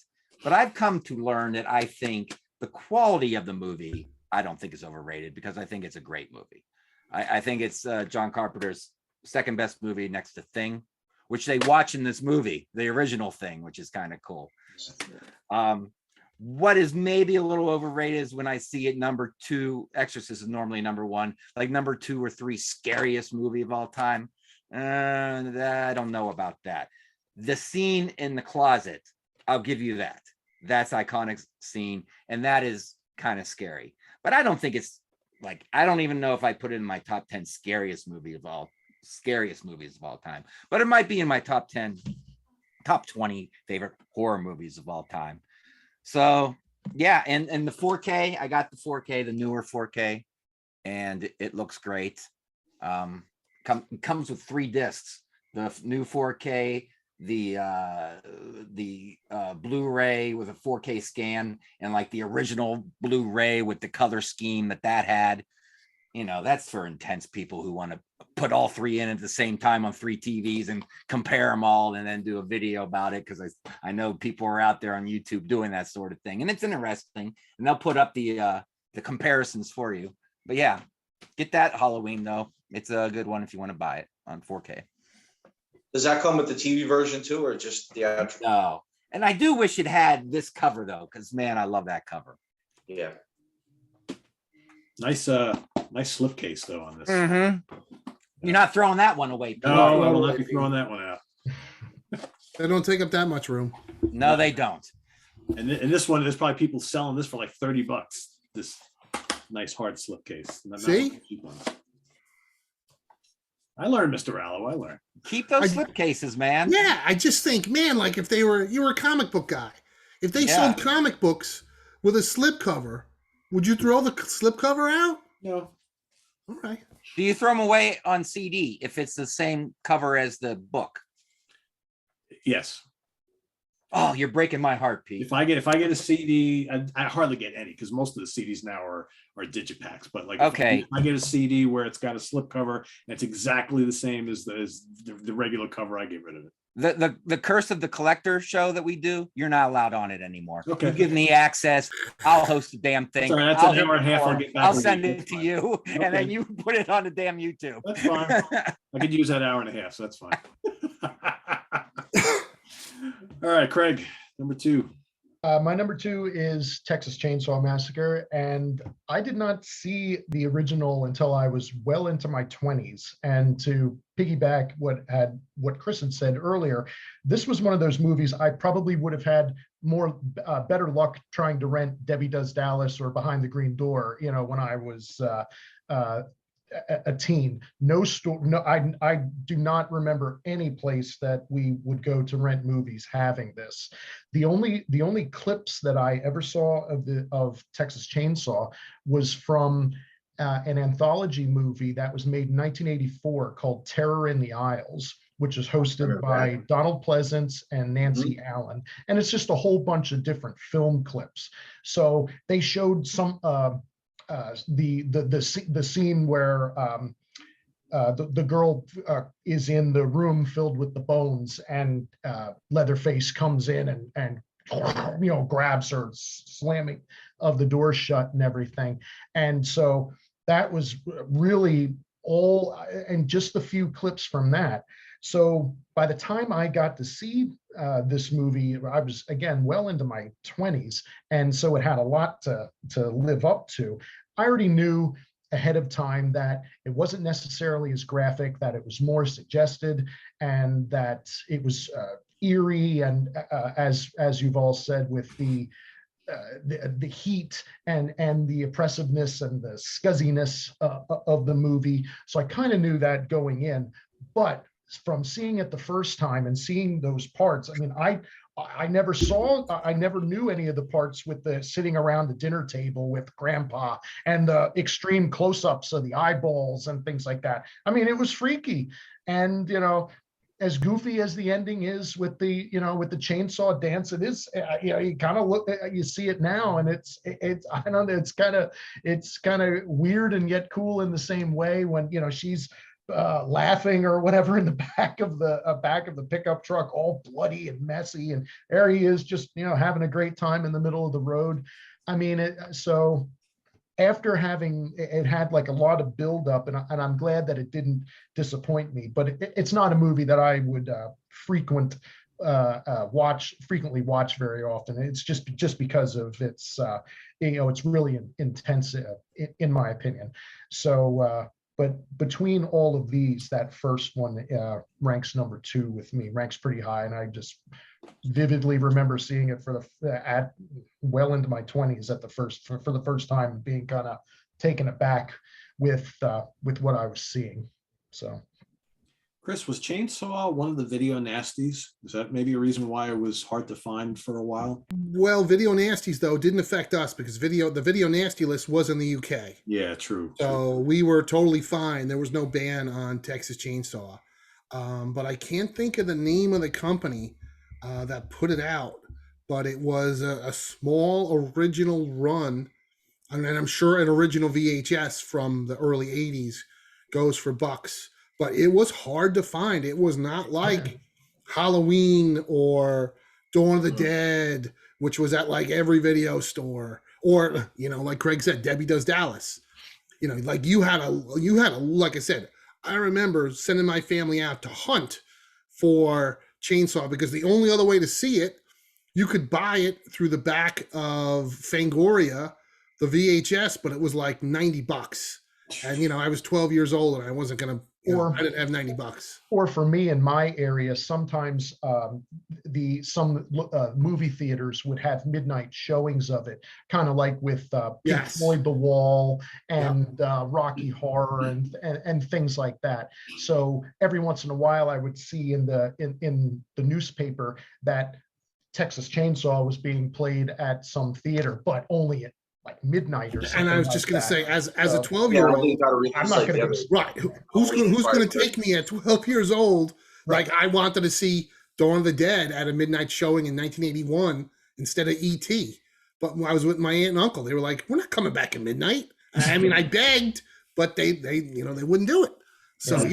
But I've come to learn that I think the quality of the movie, I don't think is overrated, because I think it's a great movie. I think it's John Carpenter's second best movie next to Thing, which they watch in this movie, the original Thing, which is kind of cool. What is maybe a little overrated is when I see it number 2. Exorcist is normally number 1, like number 2 or 3 scariest movie of all time. I don't know about that. The scene in the closet, I'll give you that. That's iconic scene, and that is kind of scary. But I don't think it's like, I don't even know if I put it in my top 10 scariest movies of all time. But it might be in my top 10, top 20 favorite horror movies of all time. So yeah, and the 4K, I got the 4K, the newer 4K, and it looks great. Comes with 3 discs: the new 4K, the Blu-ray with a 4K scan, and like the original Blu-ray with the color scheme that had. You know, that's for intense people who want to put all 3 in at the same time on 3 TVs and compare them all and then do a video about it, because I know people are out there on YouTube doing that sort of thing, and it's interesting, and they'll put up the comparisons for you. But yeah, get that Halloween though. It's a good one if you want to buy it on 4K. Does that come with the TV version too, or just theatrical? No, and I do wish it had this cover though, because man, I love that cover. Yeah. Nice slipcase though on this. You're not throwing that one away, Pete. No, I will not be throwing that one out. They don't take up that much room. No, they don't. And this one, there's probably people selling this for like $30. This nice hard slipcase. Not See? cheap ones. I learned, Mr. Laszlo. I learned. Keep those slipcases, man. Yeah, I just think, man, like if you were a comic book guy, if they sold comic books with a slip cover, would you throw the slip cover out? No. All right. Do you throw them away on CD if it's the same cover as the book? Yes. Oh, you're breaking my heart, Pete. If I get a CD, I hardly get any, because most of the CDs now are digipacks. But like, okay, if I get a CD where it's got a slip cover and it's exactly the same as the regular cover, I get rid of it. The Curse of the Collector show that we do, you're not allowed on it anymore. Okay. You give me access, I'll host the damn thing. Sorry, that's an hour and a half. I'll get back. I'll send it to you, and then you put it on the damn YouTube. That's fine. I could use that hour and a half, so that's fine. All right, Craig, number 2. My number 2 is Texas Chainsaw Massacre, and I did not see the original until I was well into my 20s. And to piggyback what Chris had said earlier, this was one of those movies I probably would have had better luck trying to rent Debbie Does Dallas or Behind the Green Door, when I was a teen. I do not remember any place that we would go to rent movies having this. The only clips that I ever saw of Texas Chainsaw was from an anthology movie that was made in 1984 called Terror in the Aisles, which is hosted by Donald Pleasance and Nancy Allen, and it's just a whole bunch of different film clips. So they showed some the scene where the girl is in the room filled with the bones, and Leatherface comes in and grabs her, slamming of the door shut and everything. And so that was really all, and just a few clips from that. So by the time I got to see this movie, I was, again, well into my 20s. And so it had a lot to live up to. I already knew ahead of time that it wasn't necessarily as graphic, that it was more suggested, and that it was eerie. And as you've all said, with the heat and the oppressiveness and the scuzziness of the movie. So I kind of knew that going in, but from seeing it the first time and seeing those parts, I mean, I never knew any of the parts with the sitting around the dinner table with Grandpa and the extreme close-ups of the eyeballs and things like that. I mean, it was freaky. And, as goofy as the ending is with the, with the chainsaw dance, it is, you kind of look, you see it now, and it's, I don't know, it's kind of weird and yet cool in the same way when, she's laughing or whatever in the back of the pickup truck, all bloody and messy, and there he is just, having a great time in the middle of the road. I mean, so after having it had like a lot of buildup, and I'm glad that it didn't disappoint me, but it's not a movie that I would frequently watch very often. It's just because of its it's really intense in my opinion. So but between all of these, that first one ranks number 2 with me, ranks pretty high, and I just vividly remember seeing it at well into my 20s for the first time, being kind of taken aback with what I was seeing. So, Chris, was Chainsaw one of the video nasties? Is that maybe a reason why it was hard to find for a while? Well, video nasties though didn't affect us because the video nasty list was in the UK. Yeah, true. So we were totally fine. There was no ban on Texas Chainsaw. But I can't think of the name of the company that put it out. But it was a small original run. And I'm sure an original VHS from the early 80s goes for bucks. But it was hard to find. It was not like Halloween or Dawn of the Dead, which was at like every video store. Or, like Craig said, Debbie Does Dallas. Like you had a, like I said, I remember sending my family out to hunt for Chainsaw because the only other way to see it, you could buy it through the back of Fangoria, the VHS, but it was like $90. And, I was 12 years old and I wasn't going to, I didn't have $90. Or for me in my area, sometimes some movie theaters would have midnight showings of it, kind of like with Pink Floyd The Wall and Rocky Horror and things like that. So every once in a while, I would see in the newspaper that Texas Chainsaw was being played at some theater, but only at like midnight or something. And I was just going to say, as a 12-year-old, I'm not going to right. Who's going to take me at 12 years old? Right. Like I wanted to see Dawn of the Dead at a midnight showing in 1981 instead of E.T. But when I was with my aunt and uncle, they were like, "We're not coming back at midnight." I mean, I begged, but they wouldn't do it. So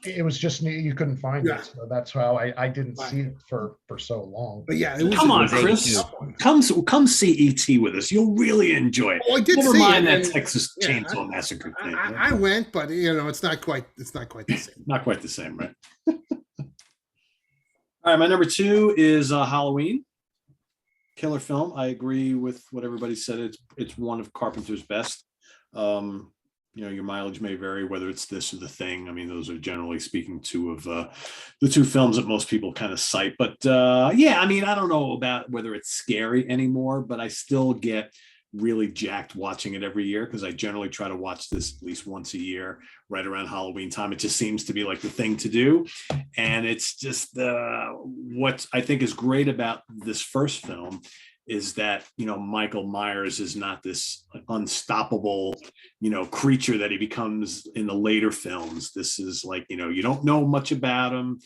it was just you couldn't find it, so that's how I didn't see it for so long. But come on, Chris, come see ET with us. You'll really enjoy it. Oh, I did. Never see mind it, that Texas Chainsaw Massacre thing. I went, but it's not quite the same. Not quite the same, right? All right, my number 2 is Halloween. Killer film. I agree with what everybody said. It's one of Carpenter's best. Your mileage may vary whether it's this or The Thing. I mean, those are generally speaking 2 of the 2 films that most people kind of cite. But I mean, I don't know about whether it's scary anymore, but I still get really jacked watching it every year because I generally try to watch this at least once a year right around Halloween time. It just seems to be like the thing to do. And it's just what I think is great about this first film is that, Michael Myers is not this unstoppable, creature that he becomes in the later films. This is like, you don't know much about him.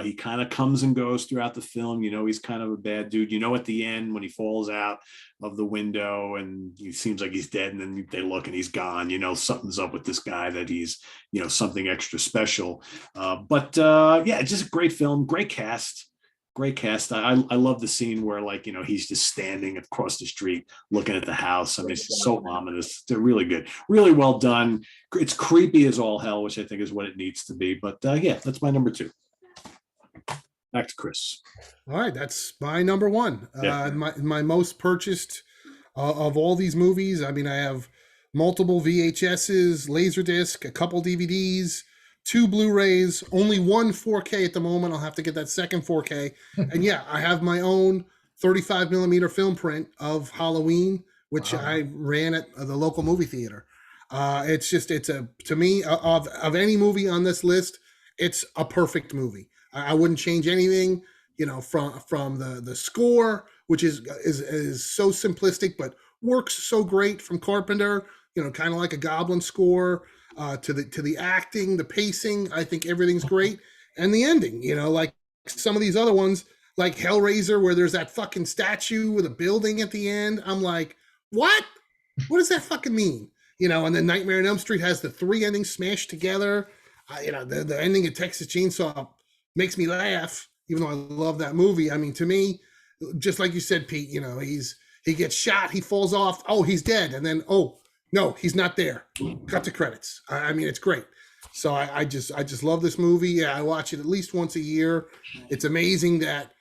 He kind of comes and goes throughout the film. He's kind of a bad dude. At the end when he falls out of the window and he seems like he's dead and then they look and he's gone, something's up with this guy, that he's, something extra special. But it's just a great film, great cast. Great cast. I love the scene where he's just standing across the street looking at the house. I mean, it's so ominous. They're really good, really well done. It's creepy as all hell, which I think is what it needs to be. But that's my number 2. Back to Chris. All right, that's my number 1. My most purchased of all these movies. I mean, I have multiple VHSs, Laserdisc, a couple DVDs, 2 Blu-rays, only 1 4K at the moment. I'll have to get that second 4K. And I have my own 35 millimeter film print of Halloween, which I ran at the local movie theater. To me, of any movie on this list, it's a perfect movie. I wouldn't change anything, from the score, which is so simplistic, but works so great from Carpenter, kind of like a Goblin score. to the acting, the pacing. I think everything's great, and the ending. Like some of these other ones, like Hellraiser, where there's that fucking statue with a building at the end. I'm like, what? What does that fucking mean? And then Nightmare on Elm Street has the 3 endings smashed together. The ending of Texas Chainsaw makes me laugh, even though I love that movie. I mean, to me, just like you said, Pete, he gets shot, he falls off, oh, he's dead, and then no, he's not there. Cut to credits. I mean, it's great. So I just love this movie. Yeah, I watch it at least once a year. It's amazing that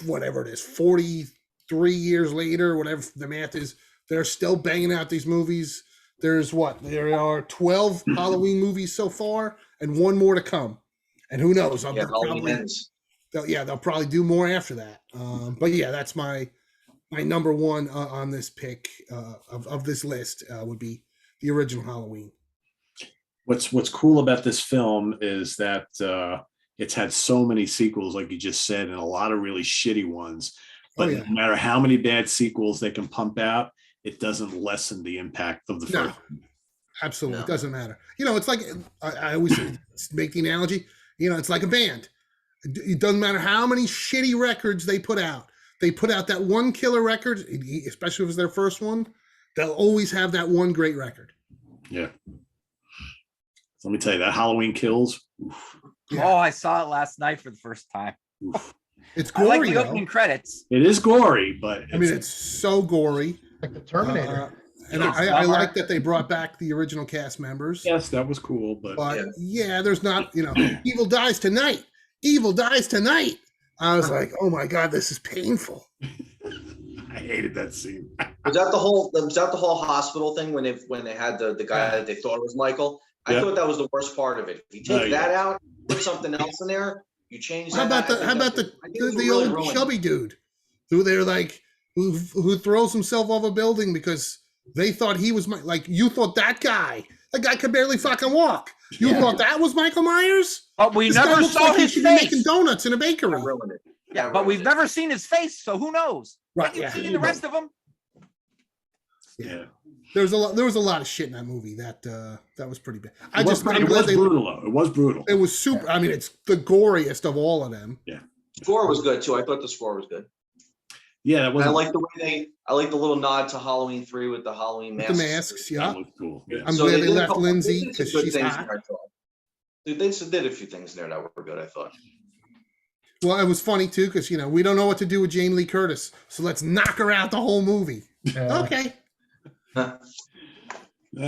whatever it is, 43 years later, whatever the math is, they're still banging out these movies. There are 12 Halloween movies so far, and 1 more to come. And who knows? They'll probably do more after that. But yeah, that's my number 1 on this pick of this list would be the original Halloween. What's cool about this film is that it's had so many sequels, like you just said, and a lot of really shitty ones. But no matter how many bad sequels they can pump out, it doesn't lessen the impact of the first. Absolutely. No. It doesn't matter. It's like I always make the analogy, it's like a band. It doesn't matter how many shitty records they put out. They put out that one killer record, especially if it's their first one, they'll always have that one great record. Yeah. So let me tell you, that Halloween Kills. Yeah. Oh, I saw it last night for the first time. It's gory. I like the opening credits. It is gory, but it's so gory. Like the Terminator. And I like that they brought back the original cast members. Yes, that was cool. But there's not, Evil dies tonight. Evil dies tonight. I was like, oh my God, this is painful. I hated that scene. Was that the whole hospital thing when they had the guy that they thought was Michael? I thought that was the worst part of it. If you take that out, put something else in there, you change that. How about the old chubby dude who they're like who throws himself off a building because they thought he was you thought that guy could barely fucking walk. You thought that was Michael Myers? But we never saw his face. Making donuts in a bakery. Yeah, but we've never seen his face, so who knows? Right. Yeah. Seen the rest of them. Yeah. There was a lot of shit in that movie that was pretty bad. It was brutal though. It was brutal. It was super. I mean, it's the goriest of all of them. Yeah. Score was good too. I thought the score was good. Yeah, that was. I like the way I like the little nod to Halloween 3 with the Halloween masks. The masks, yeah. That looked cool. Yeah. I'm glad they left Lindsay because she's hot. They did a few things in there that were good, I thought. Well, it was funny too because we don't know what to do with Jamie Lee Curtis, so let's knock her out the whole movie. Okay. I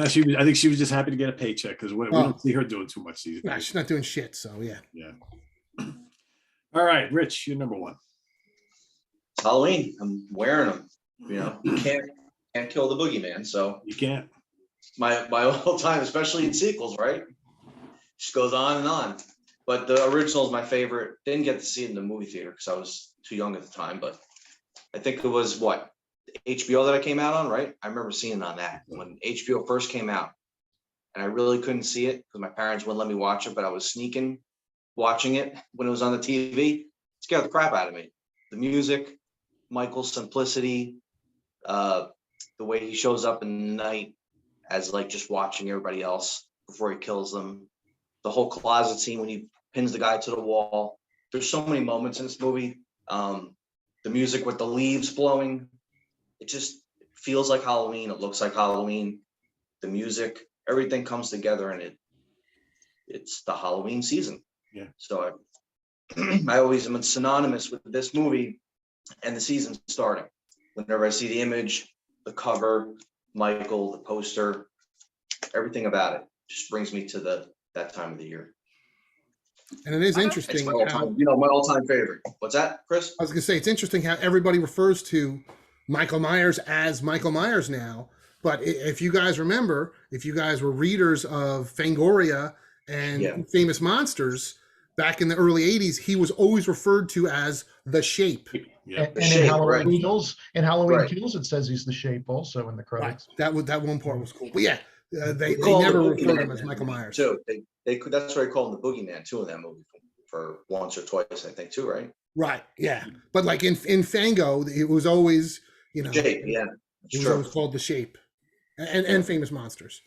think she was just happy to get a paycheck because we don't see her doing too much these days. Nah, she's not doing shit. So yeah. Yeah. All right, Rich, you're number 1. Halloween. I'm wearing them. You can't kill the boogeyman. So you can't. My whole time, especially in sequels, right? Just goes on and on. But the original is my favorite. Didn't get to see it in the movie theater because I was too young at the time. But I think it was HBO that I came out on, right? I remember seeing it on that when HBO first came out, and I really couldn't see it because my parents wouldn't let me watch it. But I was sneaking watching it when it was on the TV. It scared the crap out of me. The music, Michael's simplicity, the way he shows up in the night as just watching everybody else before he kills them. The whole closet scene when he pins the guy to the wall. There's so many moments in this movie. The music with the leaves blowing. It just feels like Halloween. It looks like Halloween. The music, everything comes together, and it's the Halloween season. Yeah. So I always am synonymous with this movie and the season starting. Whenever I see the image, the cover, Michael, the poster, everything about it just brings me to that time of the year. And it is interesting. It's my all-time favorite. What's that, Chris? I was going to say, it's interesting how everybody refers to Michael Myers as Michael Myers now. But if you guys remember, if you guys were readers of Fangoria and Famous Monsters, back in the early 80s, he was always referred to as the Shape. Yeah. And in Halloween Kills, it says he's the Shape also in the credits. Right. That one part was cool. But yeah, they never referred him as Michael Myers. Too. That's why they call him the Boogeyman too in that movie for once or twice, I think too, right? Right. Yeah. But in Fango, it was always Shape. Yeah. It was always called the Shape, and Famous Monsters.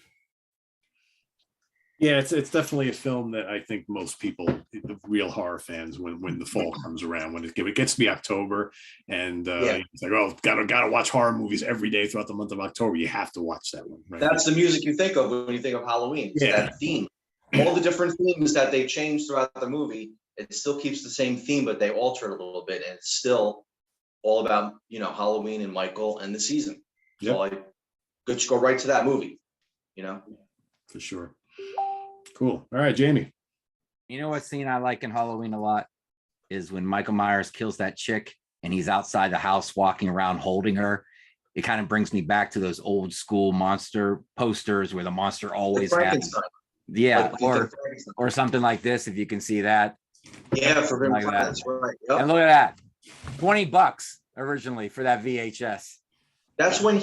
Yeah, it's definitely a film that I think most people, the real horror fans, when the fall comes around, when it gets to be October, and Yeah. it's like, oh, gotta watch horror movies every day throughout the month of October. You have to watch that one, right? That's the music you think of when you think of Halloween. It's Yeah. that theme. All the different themes that they changed throughout the movie, it still keeps the same theme, but they alter it a little bit, and it's still all about, you know, Halloween and Michael and the season. Yep. So I could go right to that movie, you know. For sure. Cool. All right, Jamie. You know what scene I like in Halloween a lot is when Michael Myers kills that chick and he's outside the house walking around holding her. It kind of brings me back to those old school monster posters where the monster always Like has. Frankenstein. Yeah, Like, you think Frankenstein. or something like this, if you can see that. Yeah, for him, like that. that's right. Yep. And look at that. $20 originally for that VHS. That's when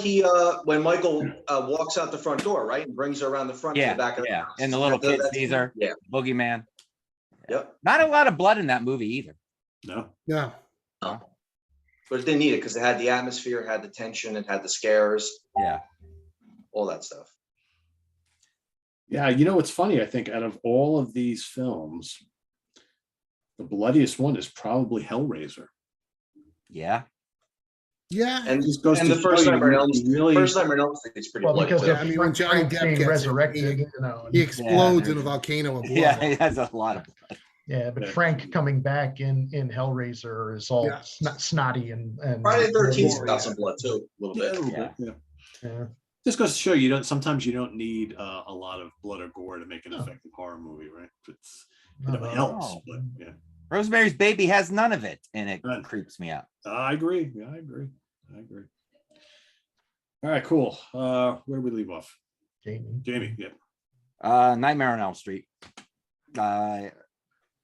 when Michael walks out the front door, right, and brings her around the front to Yeah, the back of the yeah. house. And the little kid Caesar, Yeah. Boogeyman. Yep. Not a lot of blood in that movie either. No. Yeah. But it didn't need it because it had the atmosphere, it had the tension, it had the scares, Yeah. all that stuff. Yeah, you know what's funny? I think out of all of these films, the bloodiest one is probably Hellraiser. Yeah. Yeah. And, Just goes and to the first show you, Nightmare on Elm Street, really- first Nightmare on Elm Street is pretty Well, bloody. because too. I mean, when Johnny Frank Depp being gets it, resurrected, he- you know, He explodes in a volcano of blood. Yeah, he has a lot of blood. yeah, but Yeah. Frank coming back in Hellraiser is all Yeah. snotty and Friday the 13th Yeah. got some blood too, a little Yeah, a bit. little Yeah. bit, yeah. yeah. Just goes to show you don't. Sometimes you don't need a lot of blood or gore to make an effective horror movie, right? It's it No, helps, no. but yeah, Rosemary's Baby has none of it, and it None. creeps me out. I agree. Yeah, I agree. I agree. All right, cool. Where do we leave off? Jamie. Jamie, yeah. Nightmare on Elm Street. I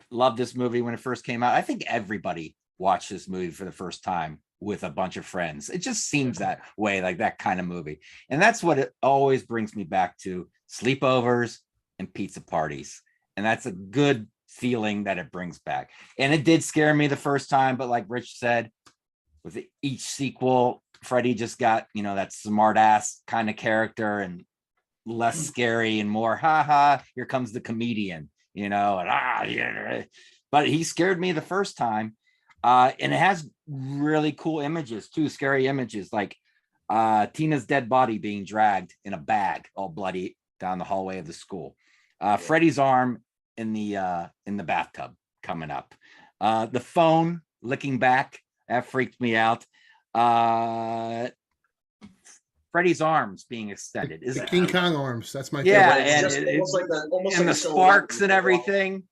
loved this movie when it first came out. I think everybody watched this movie for the first time with a bunch of friends. It just seems that way, like that kind of movie. And that's what it always brings me back to: sleepovers and pizza parties. And that's a good feeling that it brings back. And it did scare me the first time, but like Rich said, with each sequel, Freddy just got, you know, that smart ass kind of character and less scary and more, here comes the comedian, you know, and yeah. But he scared me the first time. And it has really cool images too, scary images, like Tina's dead body being dragged in a bag, all bloody, down the hallway of the school. Freddy's arm in the bathtub coming up. The phone licking back, that freaked me out. Freddy's arms being extended. Is The King Kong arms. That's my Yeah, favorite. It's and just it- almost like almost and like the a silhouette sparks of and the wall. everything,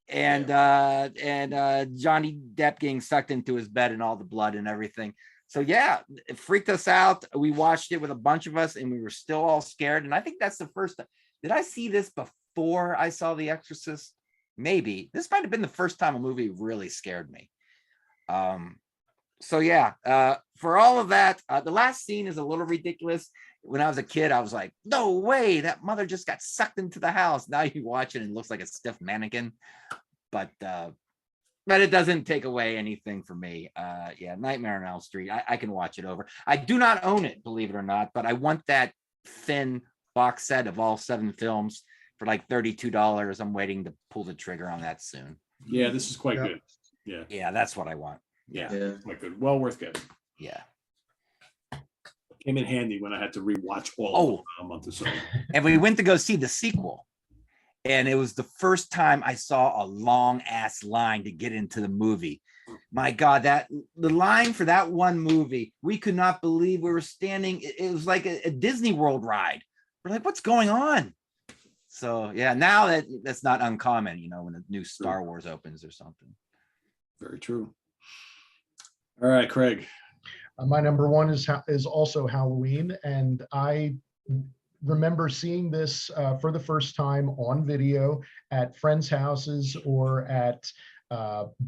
and Johnny Depp getting sucked into his bed and all the blood and everything. So yeah, it freaked us out. We watched it with a bunch of us and we were still all scared. And I think that's the first time. Did I see this before I saw The Exorcist? Maybe. This might have been the first time a movie really scared me. So yeah, for all of that, the last scene is a little ridiculous. When I was a kid, I was like, no way, that mother just got sucked into the house. Now you watch it and it looks like a stiff mannequin. But it doesn't take away anything for me. Yeah, Nightmare on Elm Street, I can watch it over. I do not own it, believe it or not, but I want that thin box set of all 7 films for like $32. I'm waiting to pull the trigger on that soon. Yeah, this is quite Yeah. good. Yeah, Yeah, that's what I want. yeah, Yeah. quite good. Well worth getting. Yeah. Came in handy when I had to rewatch all Oh. of them a month or so. And we went to go see the sequel. And it was the first time I saw a long ass line to get into the movie. My God, the line for that one movie, we could not believe we were standing. It was like a Disney World ride. We're like, what's going on? So yeah, now that's not uncommon, you know, when a new Star Wars opens or something. Very true. All right, Craig. My number one is also Halloween, and I remember seeing this for the first time on video at friends' houses or at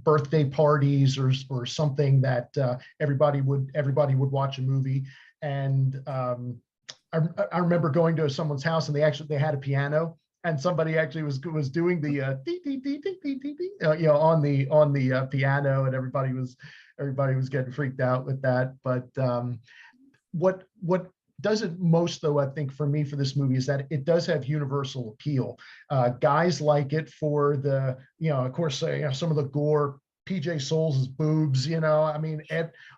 birthday parties or something that everybody would watch a movie. And I remember going to someone's house and they had a piano. And somebody actually was doing the dee, dee, dee, dee, dee, dee, dee, you know, on the piano, and everybody was getting freaked out with that. But what does it most though, I think for me for this movie is that it does have universal appeal. Guys like it for the, of course, some of the gore, PJ Souls' boobs, I mean,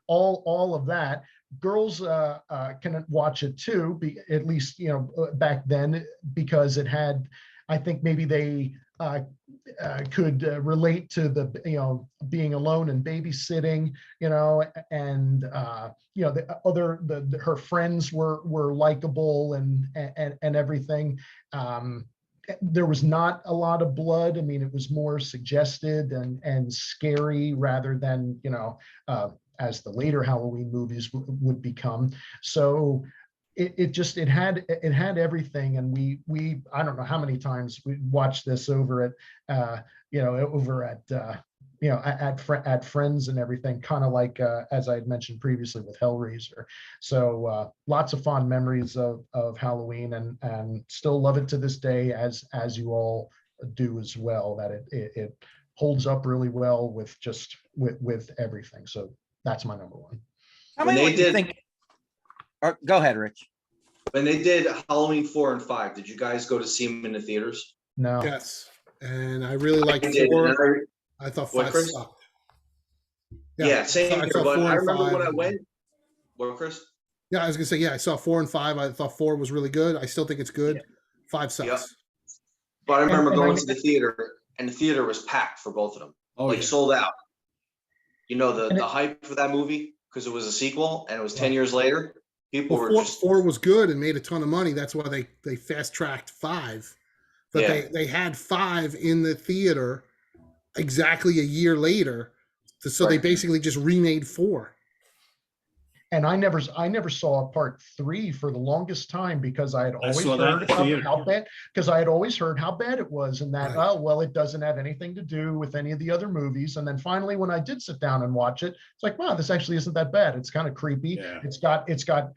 all of that. Girls can watch it too, at least, back then, because it had, I think maybe they could relate to the, being alone and babysitting, and, her friends were likable and everything. There was not a lot of blood. I mean, it was more suggested and scary rather than, as the later Halloween movies would become. So it had everything, and we I don't know how many times we watched this over at at Friends and everything, kind of like as I had mentioned previously with Hellraiser. So lots of fond memories of Halloween, and still love it to this day, as you all do as well. That it holds up really well with everything. So that's my number one. Tell When me they what you did- think. Go ahead, Rich. When they did Halloween 4 and 5, did you guys go to see them in the theaters? No. Yes, and I really liked I did. 4. I thought What, 5 Chris? sucked. Yeah, same I here. saw But 4 I and remember 5. when I went. What, Chris? Yeah, I was gonna say, yeah, I saw 4 and 5. I thought 4 was really good. I still think it's good. Yeah. 5 sucks. Yep. But I remember And going I- to the theater, and the theater was packed for both of them. Oh, Like yeah. sold out. The And it- hype for that movie, because it was a sequel and it was 10 years later. People Well, were 4, just 4 was good and made a ton of money. That's why they fast tracked 5. But Yeah. they had 5 in the theater exactly a year later. So they Right. basically just remade 4. And I never saw part 3 for the longest time, because I had always saw that in heard the theater. how bad, because I had always heard how bad it was, and that, Right. oh, well, it doesn't have anything to do with any of the other movies. And then finally, when I did sit down and watch it, it's like, wow, this actually isn't that bad. It's kind of creepy. Yeah. It's got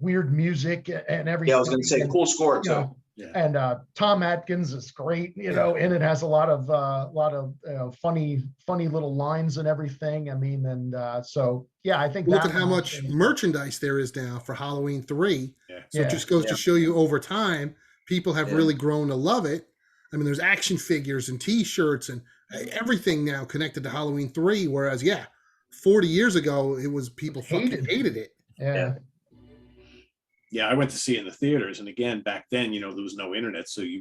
weird music and everything. yeah, I was gonna say And, cool score you too. know, Yeah. and Tom Atkins is great, and it has a lot of funny little lines and everything. I mean, and so yeah, I think Look that at how one much actually- merchandise there is now for Halloween 3. Yeah. So it Yeah. just goes Yeah. to show you over time, people have Yeah. really grown to love it. I mean, there's action figures and T-shirts and everything now connected to Halloween 3. Whereas, 40 years ago, it was people fucking hated it. Yeah. Yeah, I went to see it in the theaters, and again, back then, there was no internet, so you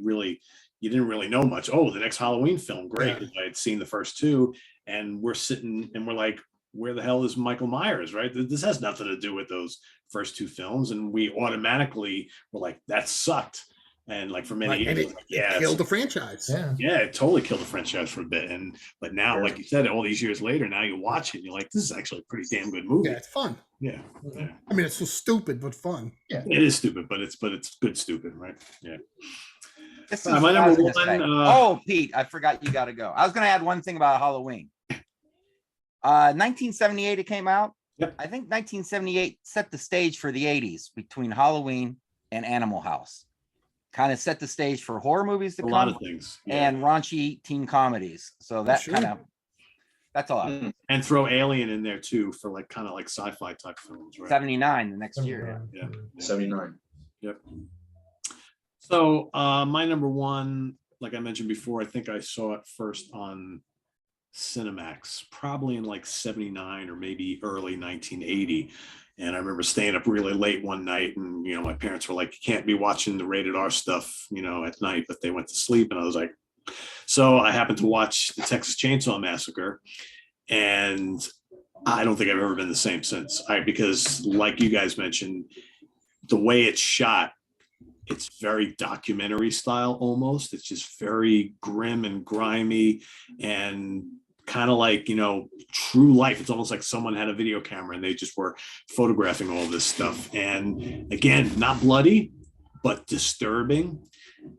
didn't really know much. Oh, the next Halloween film, great! Yeah. I had seen the first 2, and we're sitting and we're like, where the hell is Michael Myers? Right? This has nothing to do with those first 2 films, and we automatically were like, that sucked. And like for many Like, and years, it killed the franchise. Yeah. yeah, it totally killed the franchise for a bit. But now, Sure. like you said, all these years later, now you watch it, and you're like, this is actually a pretty damn good movie. Yeah, it's fun. Yeah, yeah. I mean, it's so stupid but fun. It is stupid, but it's good stupid, right? Yeah. This My is what I number was gonna one, say. Oh, Pete, I forgot you got to go. I was going to add one thing about Halloween. 1978, it came out. Yep. I think 1978 set the stage for the 80s between Halloween and Animal House. Kind of set the stage for horror movies to A lot come of things. Yeah. and raunchy teen comedies. So that Sure. kind of, that's all. Mm. And throw Alien in there too for like kind of like sci-fi type films, right? 79 the next year. Yeah. 79. Yep. So my number one, like I mentioned before, I think I saw it first on Cinemax, probably in like 79 or maybe early 1980. And I remember staying up really late one night, and my parents were like, you can't be watching the rated R stuff, at night, but they went to sleep. And I was like, so I happened to watch the Texas Chainsaw Massacre, and I don't think I've ever been the same since. Because like you guys mentioned, the way it's shot, it's very documentary style almost. It's just very grim and grimy and kind of like, true life. It's almost like someone had a video camera and they just were photographing all this stuff. And again, not bloody, but disturbing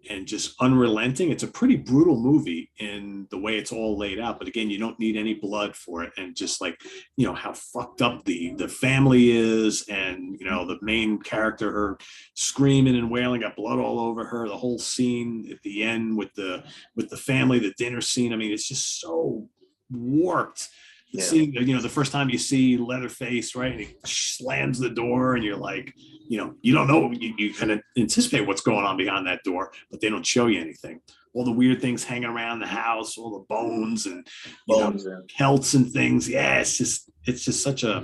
and just unrelenting. It's a pretty brutal movie in the way it's all laid out. But again, you don't need any blood for it. And just like, how fucked up the family is, and, the main character, her screaming and wailing, got blood all over her, the whole scene at the end with the family, the dinner scene. I mean, it's just so warped Yeah. seeing, the first time you see Leatherface, right, and he slams the door, and you're like, you don't know, you kind of anticipate what's going on behind that door, but they don't show you anything. All the weird things hanging around the house, all the bones and Bones, yeah. pelts and things. Yeah, it's just such a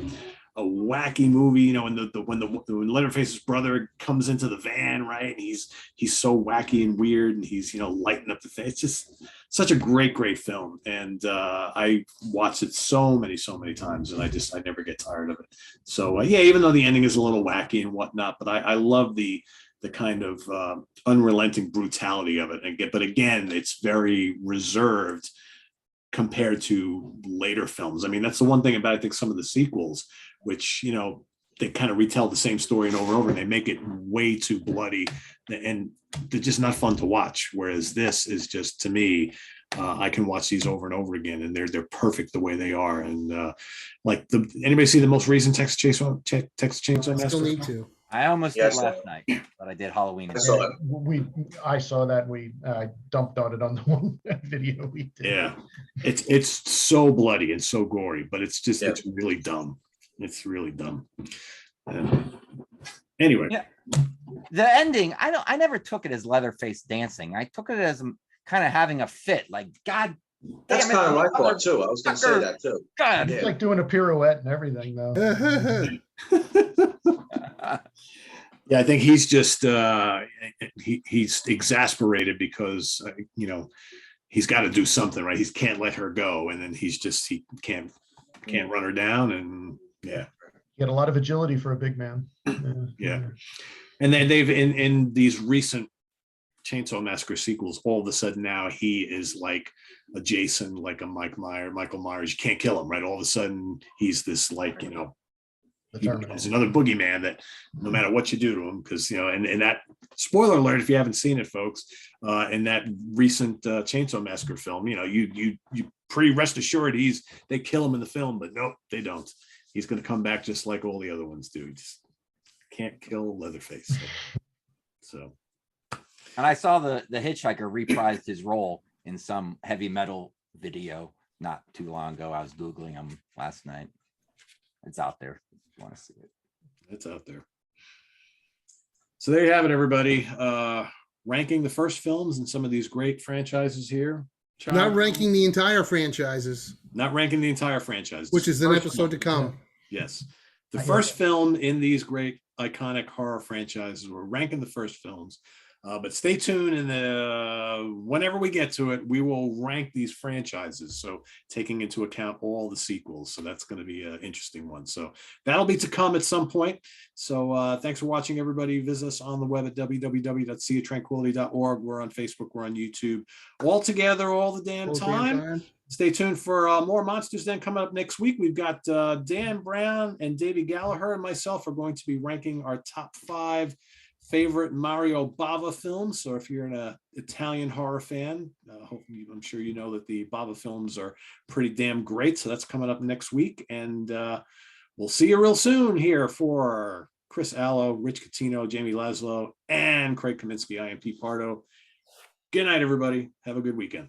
wacky movie, and when Leatherface's brother comes into the van, right, and he's so wacky and weird, and he's lighting up the thing. It's just such a great film, and I watched it so many times, and I never get tired of it. So yeah, even though the ending is a little wacky and whatnot, but I love the kind of unrelenting brutality of it. But again, it's very reserved compared to later films. I mean, that's the one thing about, I think, some of the sequels, which, they kind of retell the same story and over, and they make it way too bloody, and they're just not fun to watch. Whereas this is just, to me, I can watch these over and over again, and they're perfect the way they are. And anybody see the most recent Texas Chainsaw Massacre? Still need to. I almost Yes, did last night, but I did Halloween. I saw it. I saw that. We dumped on it on the one video we did. Yeah, it's so bloody and so gory, but it's just Yeah. it's really dumb. It's really dumb. Anyway, Yeah. The ending, I never took it as Leatherface dancing. I took it as kind of having a fit. Like, God, That's damn it, kind of my thought too. I was going to say that too. God. It's like doing a pirouette and everything, though. yeah, I think he's just he's exasperated because he's got to do something, right? He can't let her go, and then he can't run her down, and yeah. He had a lot of agility for a big man. Yeah. And then they've in these recent Chainsaw Massacre sequels, all of a sudden now he is like a Jason, like a Michael Myers. You can't kill him, right? All of a sudden he's this he's another boogeyman that no matter what you do to him, because and that, spoiler alert if you haven't seen it, folks, in that recent Chainsaw Massacre film, you pretty rest assured they kill him in the film, but nope, they don't. He's going to come back just like all the other ones do. Just can't kill Leatherface. So. And I saw the hitchhiker reprised his role in some heavy metal video not too long ago. I was Googling him last night. It's out there if you want to see it. It's out there. So there you have it, everybody. Ranking the first films in some of these great franchises here. Not ranking the entire franchises, Not ranking the entire franchise. which is an episode to come. Yes. The first film in these great iconic horror franchises. We're ranking the first films. But stay tuned, and whenever we get to it, we will rank these franchises. So taking into account all the sequels. So that's going to be an interesting one. So that'll be to come at some point. So thanks for watching, everybody. Visit us on the web at www.seaoftranquility.org. We're on Facebook. We're on YouTube. All together, all the damn time. Stay tuned for more Monsters Den coming up next week. We've got Dan Brown and David Gallagher and myself are going to be ranking our top 5 favorite Mario Bava films. So if you're an Italian horror fan, I'm sure you know that the Bava films are pretty damn great. So that's coming up next week. And we'll see you real soon here for Chris Allo, Rich Catino, Jamie Laszlo, and Craig Kaminski. I am Pete Pardo. Good night, everybody. Have a good weekend.